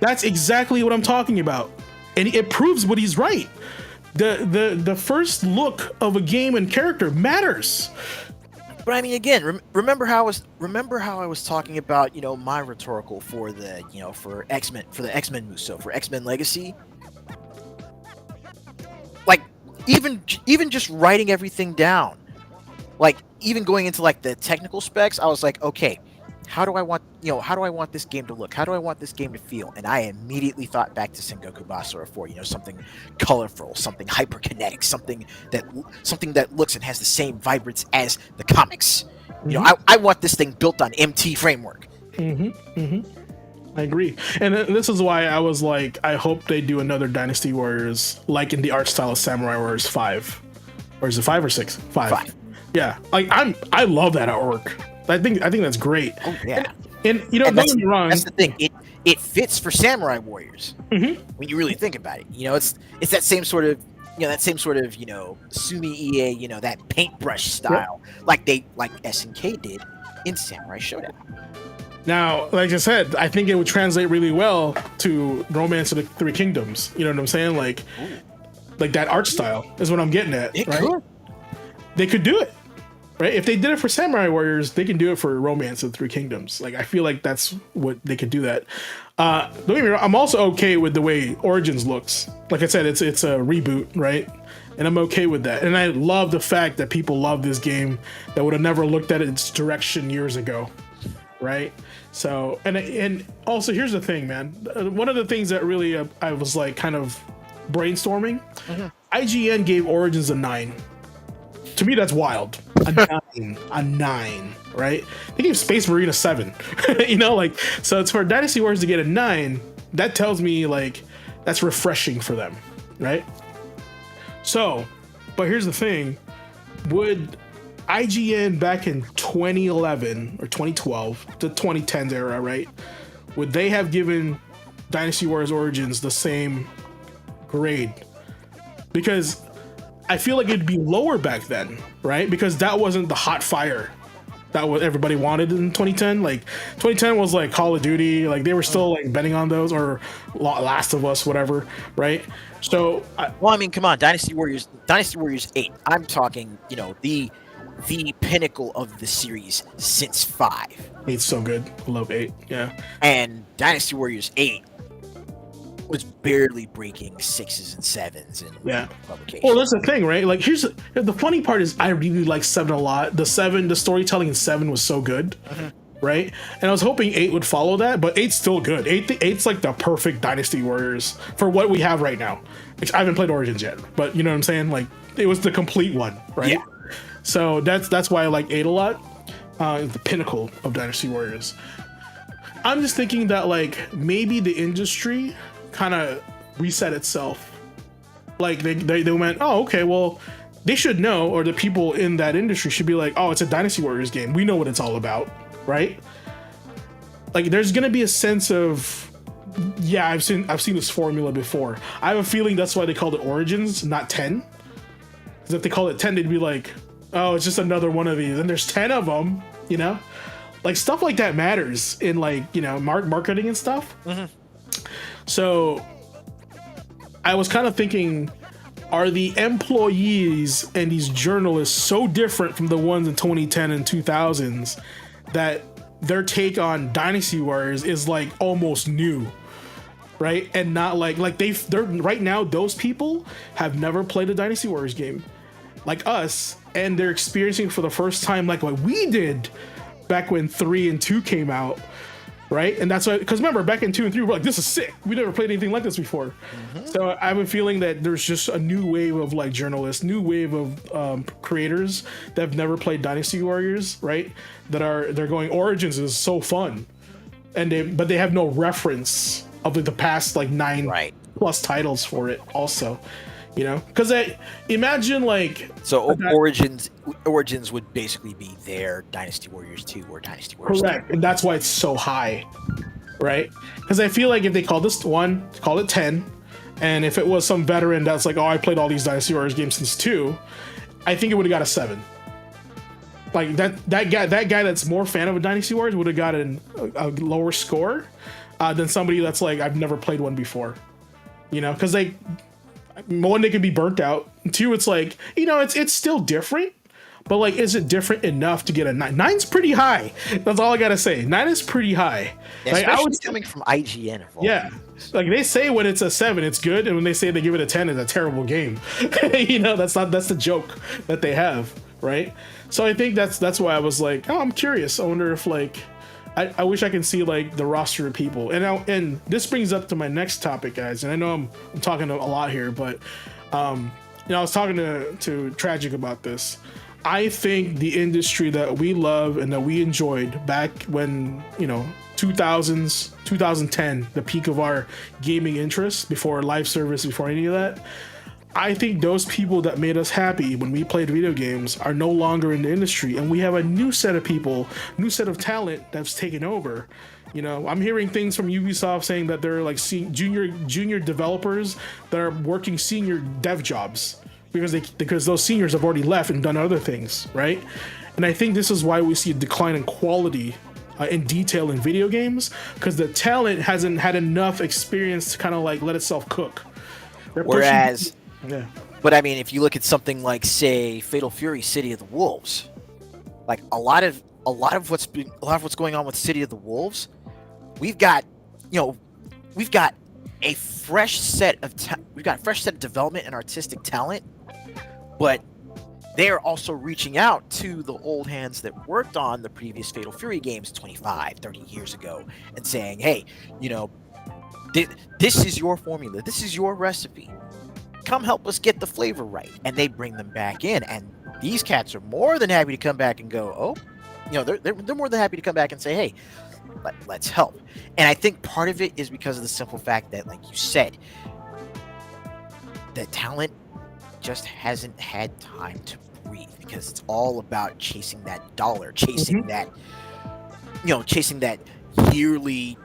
That's exactly what I'm talking about. And it proves what he's right. The first look of a game and character matters. But I mean, again, remember how I was talking about, you know, my rhetorical for the, you know, for X-Men, for the X-Men Muso, for X-Men Legacy. Like, even just writing everything down, like even going into like the technical specs, I was like, okay, how do I want this game to look? How do I want this game to feel? And I immediately thought back to Sengoku Basara 4, you know, something colorful, something hyperkinetic, something that looks and has the same vibrance as the comics. Mm-hmm. You know, I want this thing built on MT framework. Mm-hmm. Mm-hmm. I agree. And this is why I was like, I hope they do another Dynasty Warriors, like in the art style of Samurai Warriors 5. Or is it 5 or 6? 5. Yeah. Like I love that artwork. I think that's great. Oh yeah, and you know, don't get me wrong. That's the thing. It fits for Samurai Warriors when you really think about it. You know, it's that same sort of Sumi Ie, you know, that paintbrush style, like SNK did in Samurai Shodown. Now, like I said, I think it would translate really well to Romance of the Three Kingdoms. You know what I'm saying? Like that art style is what I'm getting at. Right? They could do it. Right? If they did it for Samurai Warriors, they can do it for Romance of the Three Kingdoms. Like, I feel like that's what they could do that. Don't get me wrong, I'm also okay with the way Origins looks. Like I said, it's a reboot, right? And I'm okay with that. And I love the fact that people love this game that would have never looked at its direction years ago, right? So, and also here's the thing, man. One of the things that really I was like kind of brainstorming, IGN gave Origins a 9. To me, that's wild. A 9, right? They gave Space Marine a 7. You know, like, so it's for Dynasty Warriors to get a 9. That tells me like that's refreshing for them, right? So, but here's the thing: would IGN back in 2011 or 2012, the 2010s era, right? Would they have given Dynasty Warriors Origins the same grade? Because I feel like it'd be lower back then, right? Because that wasn't the hot fire that what everybody wanted in 2010. Like 2010 was like Call of Duty, like they were still like betting on those, or Last of Us, whatever, right? So, well, I mean, come on, Dynasty Warriors 8. I'm talking, you know, the pinnacle of the series since 5. 8's so good. I love 8. Yeah. And Dynasty Warriors 8 was barely breaking 6s and 7s in publication. Well, that's the thing, right? Like, here's the funny part is I really like 7 a lot. The storytelling in 7 was so good, right? And I was hoping 8 would follow that, but 8's still good. 8's like the perfect Dynasty Warriors for what we have right now. I haven't played Origins yet, but you know what I'm saying? Like, it was the complete one, right? Yeah. So that's why I like 8 a lot. It's the pinnacle of Dynasty Warriors. I'm just thinking that like maybe the industry kind of reset itself Like they went, oh, okay, well, they should know, or the people in that industry should be like, oh, it's a Dynasty Warriors game. We know what it's all about, right? Like there's gonna be a sense of, yeah, I've seen this formula before. I have a feeling that's why they called it Origins, not 10. Because if they called it 10, they'd be like, oh, it's just another one of these, and there's 10 of them, you know? Like stuff like that matters in like, you know, marketing and stuff. Mm-hmm. So I was kind of thinking, are the employees and these journalists so different from the ones in 2010 and 2000s that their take on Dynasty Warriors is like almost new, right? And not like they're right now, those people have never played a Dynasty Warriors game like us, and they're experiencing for the first time like what we did back when 3 and 2 came out, right? And that's why, because remember, back in 2 and 3 we're like, this is sick, we never played anything like this before. So I have a feeling that there's just a new wave of like journalists, new wave of creators that have never played Dynasty Warriors, right? They're going, Origins is so fun, and but they have no reference of like the past like 9 plus titles for it also. You know, because imagine like, so Origins would basically be their Dynasty Warriors 2 or Dynasty Warriors. Correct, 3. And that's why it's so high, right? Because I feel like if they call this one, call it 10, and if it was some veteran that's like, oh, I played all these Dynasty Warriors games since 2, I think it would have got a 7. Like that guy that's more fan of a Dynasty Warriors would have gotten a lower score than somebody that's like, I've never played one before. You know, because one, they could be burnt out. 2, it's like, you know, it's still different, but like, is it different enough to get a 9? 9's pretty high. That's all I gotta say. 9 is pretty high. Yeah, like, especially coming from IGN. Yeah, like they say when it's a 7, it's good, and when they say they give it a 10, it's a terrible game. You know, that's the joke that they have, right? So I think that's why I was like, oh, I'm curious. I wonder if like, I wish I can see like the roster of people, and this brings up to my next topic, guys. And I know I'm talking a lot here, but you know, I was talking to Tragic about this. I think the industry that we love and that we enjoyed back when, you know, 2000s, 2010, the peak of our gaming interest, before live service, before any of that, I think those people that made us happy when we played video games are no longer in the industry, and we have a new set of people, new set of talent that's taken over. You know, I'm hearing things from Ubisoft saying that they're like junior developers that are working senior dev jobs because those seniors have already left and done other things, right? And I think this is why we see a decline in quality and detail in video games, because the talent hasn't had enough experience to kind of like let itself cook. Whereas. Yeah. But I mean, if you look at something like, say, Fatal Fury: City of the Wolves, like a lot of what's going on with City of the Wolves, we've got a fresh set of development and artistic talent, but they are also reaching out to the old hands that worked on the previous Fatal Fury games 25, 30 years ago and saying, hey, you know, this is your formula, this is your recipe. Come help us get the flavor right. And they bring them back in, and these cats are more than happy to come back and go, oh, you know, they're more than happy to come back and say, hey, let's help. And I think part of it is because of the simple fact that, like you said, the talent just hasn't had time to breathe, because it's all about chasing that dollar, chasing that, you know, chasing that yearly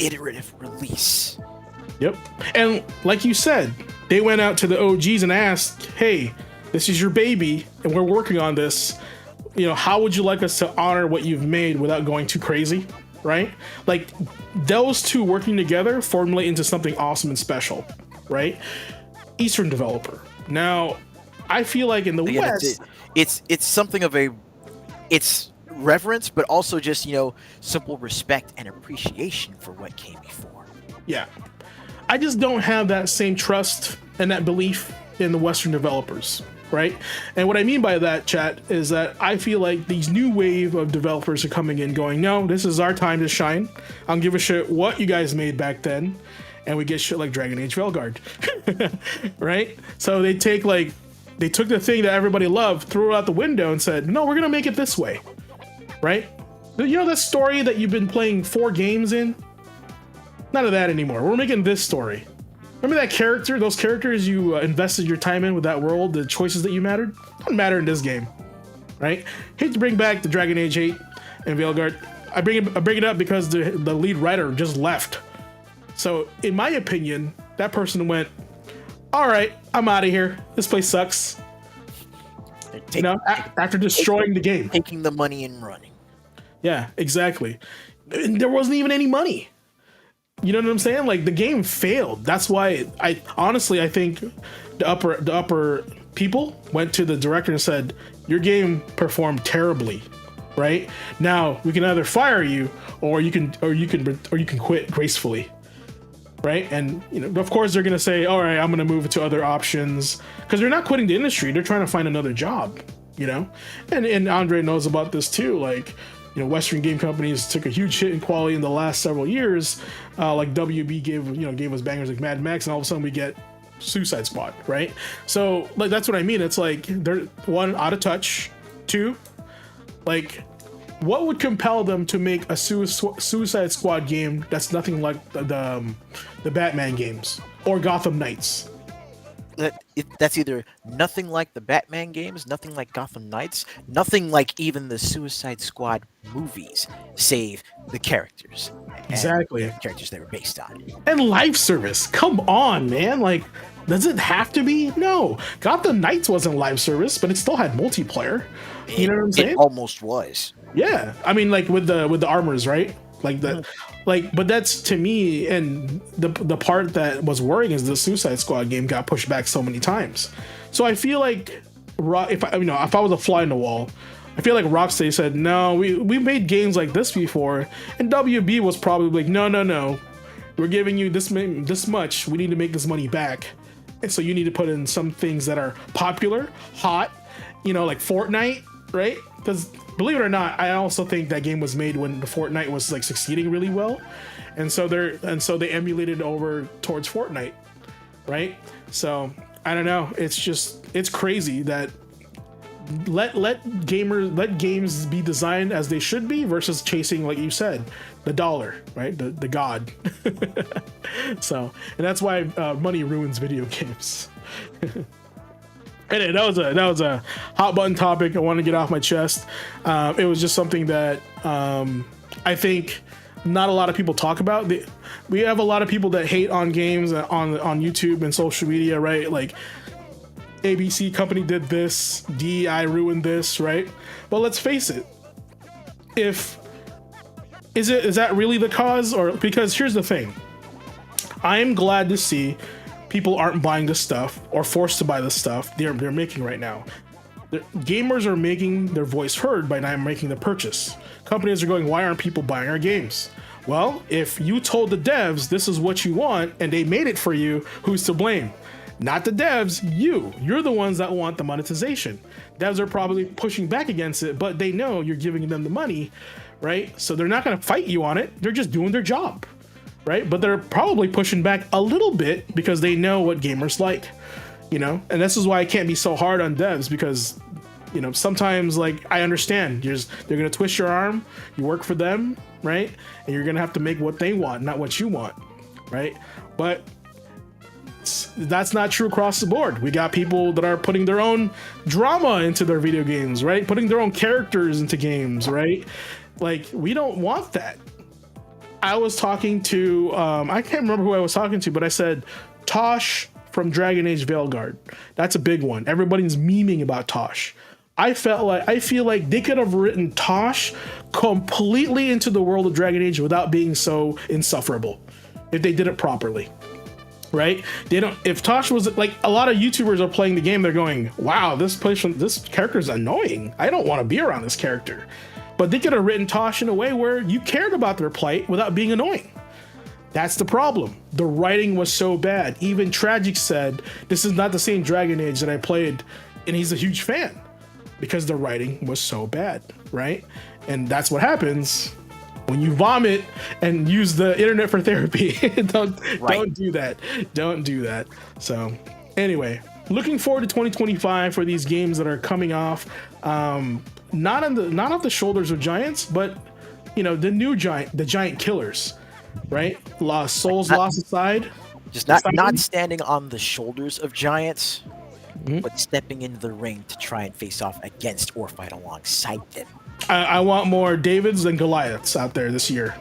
iterative release. Yep. And like you said, they went out to the OGs and asked, hey, this is your baby and we're working on this. You know, how would you like us to honor what you've made without going too crazy? Right? Like those two working together formulate into something awesome and special, right? Eastern developer. Now, I feel like in the West, it's something of it's reverence, but also just, you know, simple respect and appreciation for what came before. Yeah. I just don't have that same trust and that belief in the Western developers, right? And what I mean by that, chat, is that I feel like these new wave of developers are coming in going, no, this is our time to shine. I don't give a shit what you guys made back then. And we get shit like Dragon Age Veilguard, right? So they took the thing that everybody loved, threw it out the window and said, no, we're going to make it this way, right? You know that story that you've been playing 4 games in? None of that anymore. We're making this story. Remember that character, those characters you invested your time in with that world, the choices that you mattered? Don't matter in this game, right? Hate to bring back the Dragon Age 8 and Veilguard. I bring it up because the lead writer just left. So in my opinion, that person went, all right, I'm out of here. This place sucks. After destroying the game. Taking the money and running. Yeah, exactly. And there wasn't even any money. You know what I'm saying? Like, the game failed. That's why I think the upper people went to the director and said, your game performed terribly. Right? Now we can either fire you or you can quit gracefully. Right? And of course they're gonna say, all right, I'm gonna move to other options, because they're not quitting the industry, they're trying to find another job. And Andre knows about this too. Like, Western game companies took a huge hit in quality in the last several years. Like WB gave us bangers like Mad Max, and all of a sudden we get Suicide Squad, right? So like, that's what I mean. It's like they're, one, out of touch. Two, like, what would compel them to make a Suicide Squad game that's nothing like the Batman games or Gotham Knights? That's either nothing like the Batman games, nothing like Gotham Knights, nothing like even the Suicide Squad movies, save the characters. Exactly. The characters they were based on. And live service. Come on, man. Like, does it have to be? No. Gotham Knights wasn't live service, but it still had multiplayer. You know what I'm saying? It almost was. Yeah. I mean, like with the armors, right? Like the but that's, to me, and the part that was worrying is the Suicide Squad game got pushed back so many times. So I feel like if I was a fly in the wall, I feel like Rocksteady said, no, we made games like this before, and WB was probably like, no, we're giving you this much, we need to make this money back, and so you need to put in some things that are popular, hot, like Fortnite, right? Because believe it or not, I also think that game was made when the Fortnite was like succeeding really well, and so they emulated over towards Fortnite, right? So I don't know. It's crazy that let games be designed as they should be versus chasing, like you said, the dollar, right? The god. So, and that's why money ruins video games. Anyway, that was a hot button topic I wanted to get off my chest. It was just something that I think not a lot of people talk about. We have a lot of people that hate on games on YouTube and social media, right? Like, ABC company did this, DEI ruined this, right? Well, let's face it. Is that really the cause? Or, because here's the thing. I'm glad to see people aren't buying the stuff or forced to buy the stuff they're making right now. Gamers are making their voice heard by not making the purchase. Companies are going, why aren't people buying our games? Well, if you told the devs this is what you want and they made it for you, who's to blame? Not the devs, you're the ones that want the monetization. Devs are probably pushing back against it, but they know you're giving them the money, right? So they're not going to fight you on it. They're just doing their job, right? But they're probably pushing back a little bit because they know what gamers like, and this is why I can't be so hard on devs, because sometimes, like, I understand they're going to twist your arm, you work for them, right? And you're going to have to make what they want, not what you want, right? But that's not true across the board. We got people that are putting their own drama into their video games, right? Putting their own characters into games, right? Like, we don't want that. I was talking to, I can't remember who I was talking to, but I said, Tosh from Dragon Age Veilguard. That's a big one. Everybody's memeing about Tosh. I feel like they could have written Tosh completely into the world of Dragon Age without being so insufferable if they did it properly. Right? If Tosh was like, a lot of YouTubers are playing the game, they're going, wow, this character is annoying. I don't want to be around this character. But they could have written Tosh in a way where you cared about their plight without being annoying. That's the problem. The writing was so bad. Even Tragic said, this is not the same Dragon Age that I played, and he's a huge fan because the writing was so bad, right? And that's what happens when you vomit and use the internet for therapy. Don't do that. Don't do that. So anyway, looking forward to 2025 for these games that are coming off. Not off the shoulders of giants, but the giant killers, right? Lost aside. Just not standing on the shoulders of giants, Mhm. but stepping into the ring to try and face off against or fight alongside them. I want more Davids than Goliaths out there this year,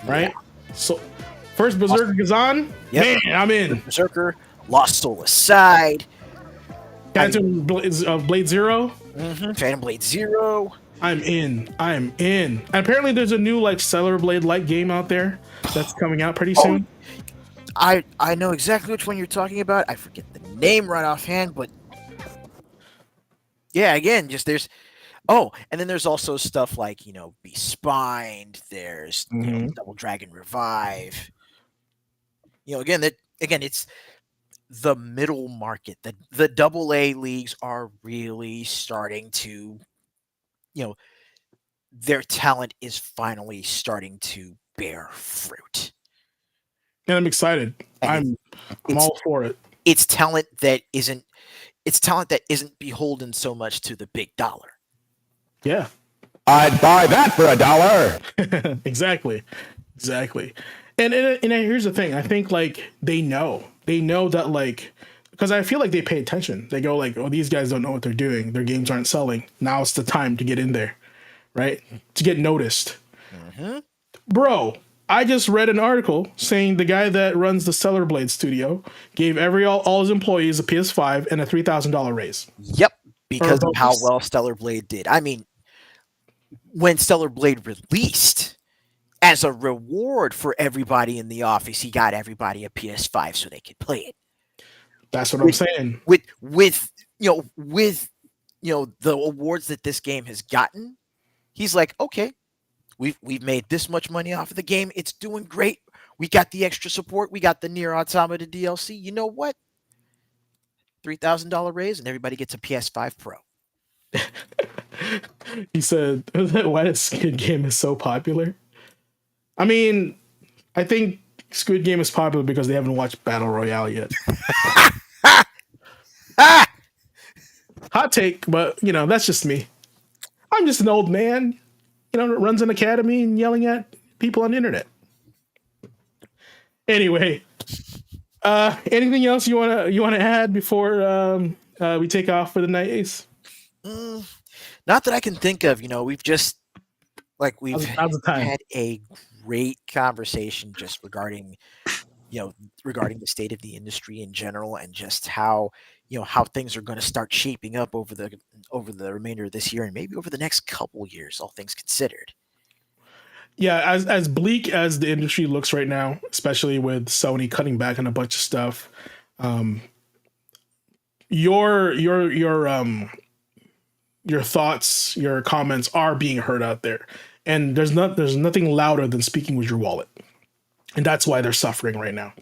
right? Yeah. So, first Berserker Kazan, Yep. man, I'm in. Berserker, Lost Soul Aside, Phantom Blade Zero, Phantom Blade Zero. I'm in. I'm in. And apparently, there's a new like Stellar Blade like game out there that's coming out pretty soon. I know exactly which one you're talking about. I forget the name right offhand, but yeah, again, just there's and then there's also stuff like Be Spined. There's Double Dragon Revive. Again it's the middle market. The double A leagues are really starting to, their talent is finally starting to bear fruit. And I'm excited. I'm all for it. It's talent that isn't beholden so much to the big dollar. Yeah. I'd buy that for $1. Exactly. And here's the thing. I think like they know that like, because I feel like they pay attention. They go like, oh, these guys don't know what they're doing. Their games aren't selling. Now it's the time to get in there, right? To get noticed. Bro, I just read an article saying the guy that runs the Stellar Blade studio gave all his employees a PS5 and a $3,000 raise. Yep, because of how well Stellar Blade did. I mean, when Stellar Blade released, as a reward for everybody in the office, he got everybody a PS5 so they could play it. That's what I'm saying. With the awards that this game has gotten, he's like, okay, we've made this much money off of the game. It's doing great. We got the extra support. We got the Nier Automata DLC. You know what? $3,000 raise and everybody gets a PS5 Pro. He said, why does Squid Game is so popular? I mean, I think Squid Game is popular because they haven't watched Battle Royale yet. Hot take, but that's just me. I'm just an old man, that runs an academy and yelling at people on the internet. Anyway, anything else you wanna add before we take off for the night, Ace? Not that I can think of. We've just we've had a great conversation just regarding the state of the industry in general and just how how things are going to start shaping up over the remainder of this year and maybe over the next couple years, all things considered. Yeah, as bleak as the industry looks right now, especially with Sony cutting back on a bunch of stuff, your thoughts, your comments are being heard out there, and there's nothing louder than speaking with your wallet, and that's why they're suffering right now.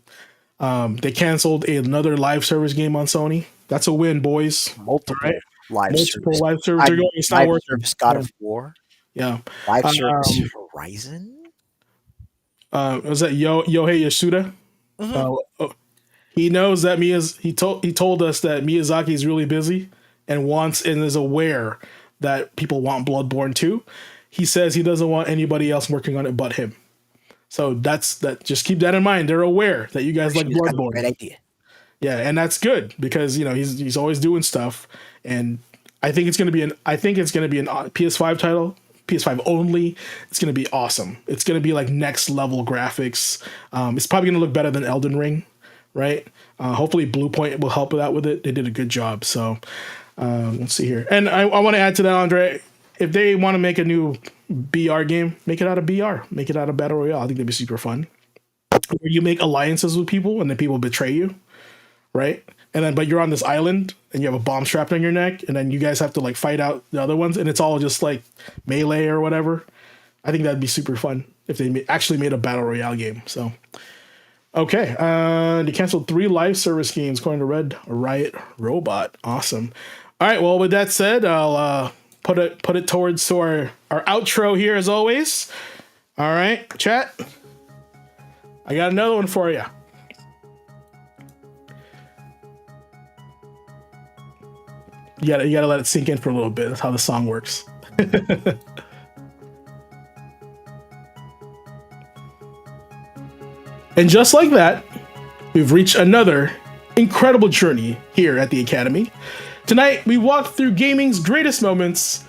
They canceled another live service game on Sony. That's a win, boys. Multiple live service. They're going. It's not working. God of War. Yeah. Live service Horizon. Was that Yohei Yasuda? He knows that he told us that Miyazaki is really busy and is aware that people want Bloodborne 2. He says he doesn't want anybody else working on it but him. So just keep that in mind. They're aware that you guys like Bloodborne. Great idea. Yeah, and that's good because he's always doing stuff, and I think it's going to be an PS5 title, PS5 only. It's going to be awesome. It's going to be like next level graphics. It's probably going to look better than Elden Ring, right? Hopefully Bluepoint will help out with it. They did a good job. So let's see here, and I want to add to that, Andre. If they want to make a new BR game, make it out of BR. Make it out of Battle Royale. I think that'd be super fun. Where you make alliances with people and then people betray you, right? But you're on this island and you have a bomb strapped on your neck, and then you guys have to like fight out the other ones, and it's all just like melee or whatever. I think that'd be super fun if they actually made a Battle Royale game. So, okay. They canceled 3 live service games according to Red Riot Robot. Awesome. All right. Well, with that said, I'll put it towards our outro here as always. All right, chat. I got another one for you. You gotta let it sink in for a little bit. That's how the song works. And just like that, We've reached another incredible journey here at the Academy. Tonight, we walked through gaming's greatest moments,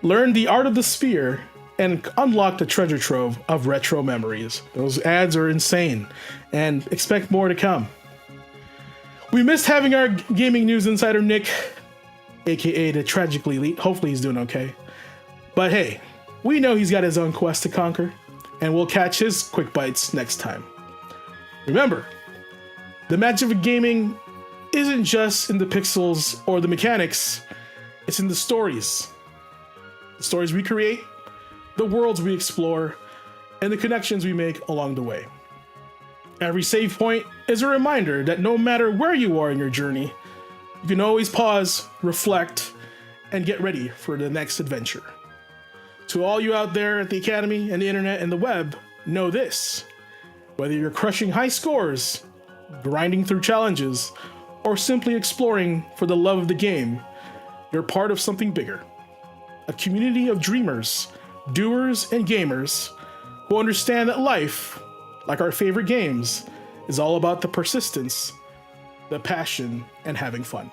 learned the art of the spear, and unlocked a treasure trove of retro memories. Those ads are insane, and expect more to come. We missed having our gaming news insider, Nick, aka the Tragically Elite. Hopefully he's doing okay. But hey, we know he's got his own quest to conquer, and we'll catch his quick bites next time. Remember, the magic of gaming isn't just in the pixels or the mechanics, it's in the stories. The stories we create, the worlds we explore, and the connections we make along the way. Every save point is a reminder that no matter where you are in your journey, you can always pause, reflect, and get ready for the next adventure. To all you out there at the Academy and the internet and the web, know this: whether you're crushing high scores, grinding through challenges, or simply exploring for the love of the game, you're part of something bigger. A community of dreamers, doers, and gamers who understand that life, like our favorite games, is all about the persistence, the passion, and having fun.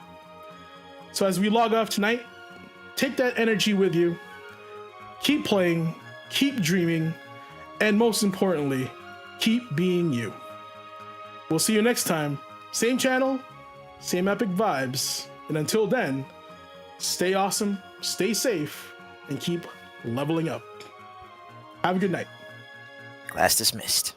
So as we log off tonight, take that energy with you, keep playing, keep dreaming, and most importantly, keep being you. We'll see you next time. Same channel, same epic vibes. And until then, stay awesome, stay safe, and keep leveling up. Have a good night. Class dismissed.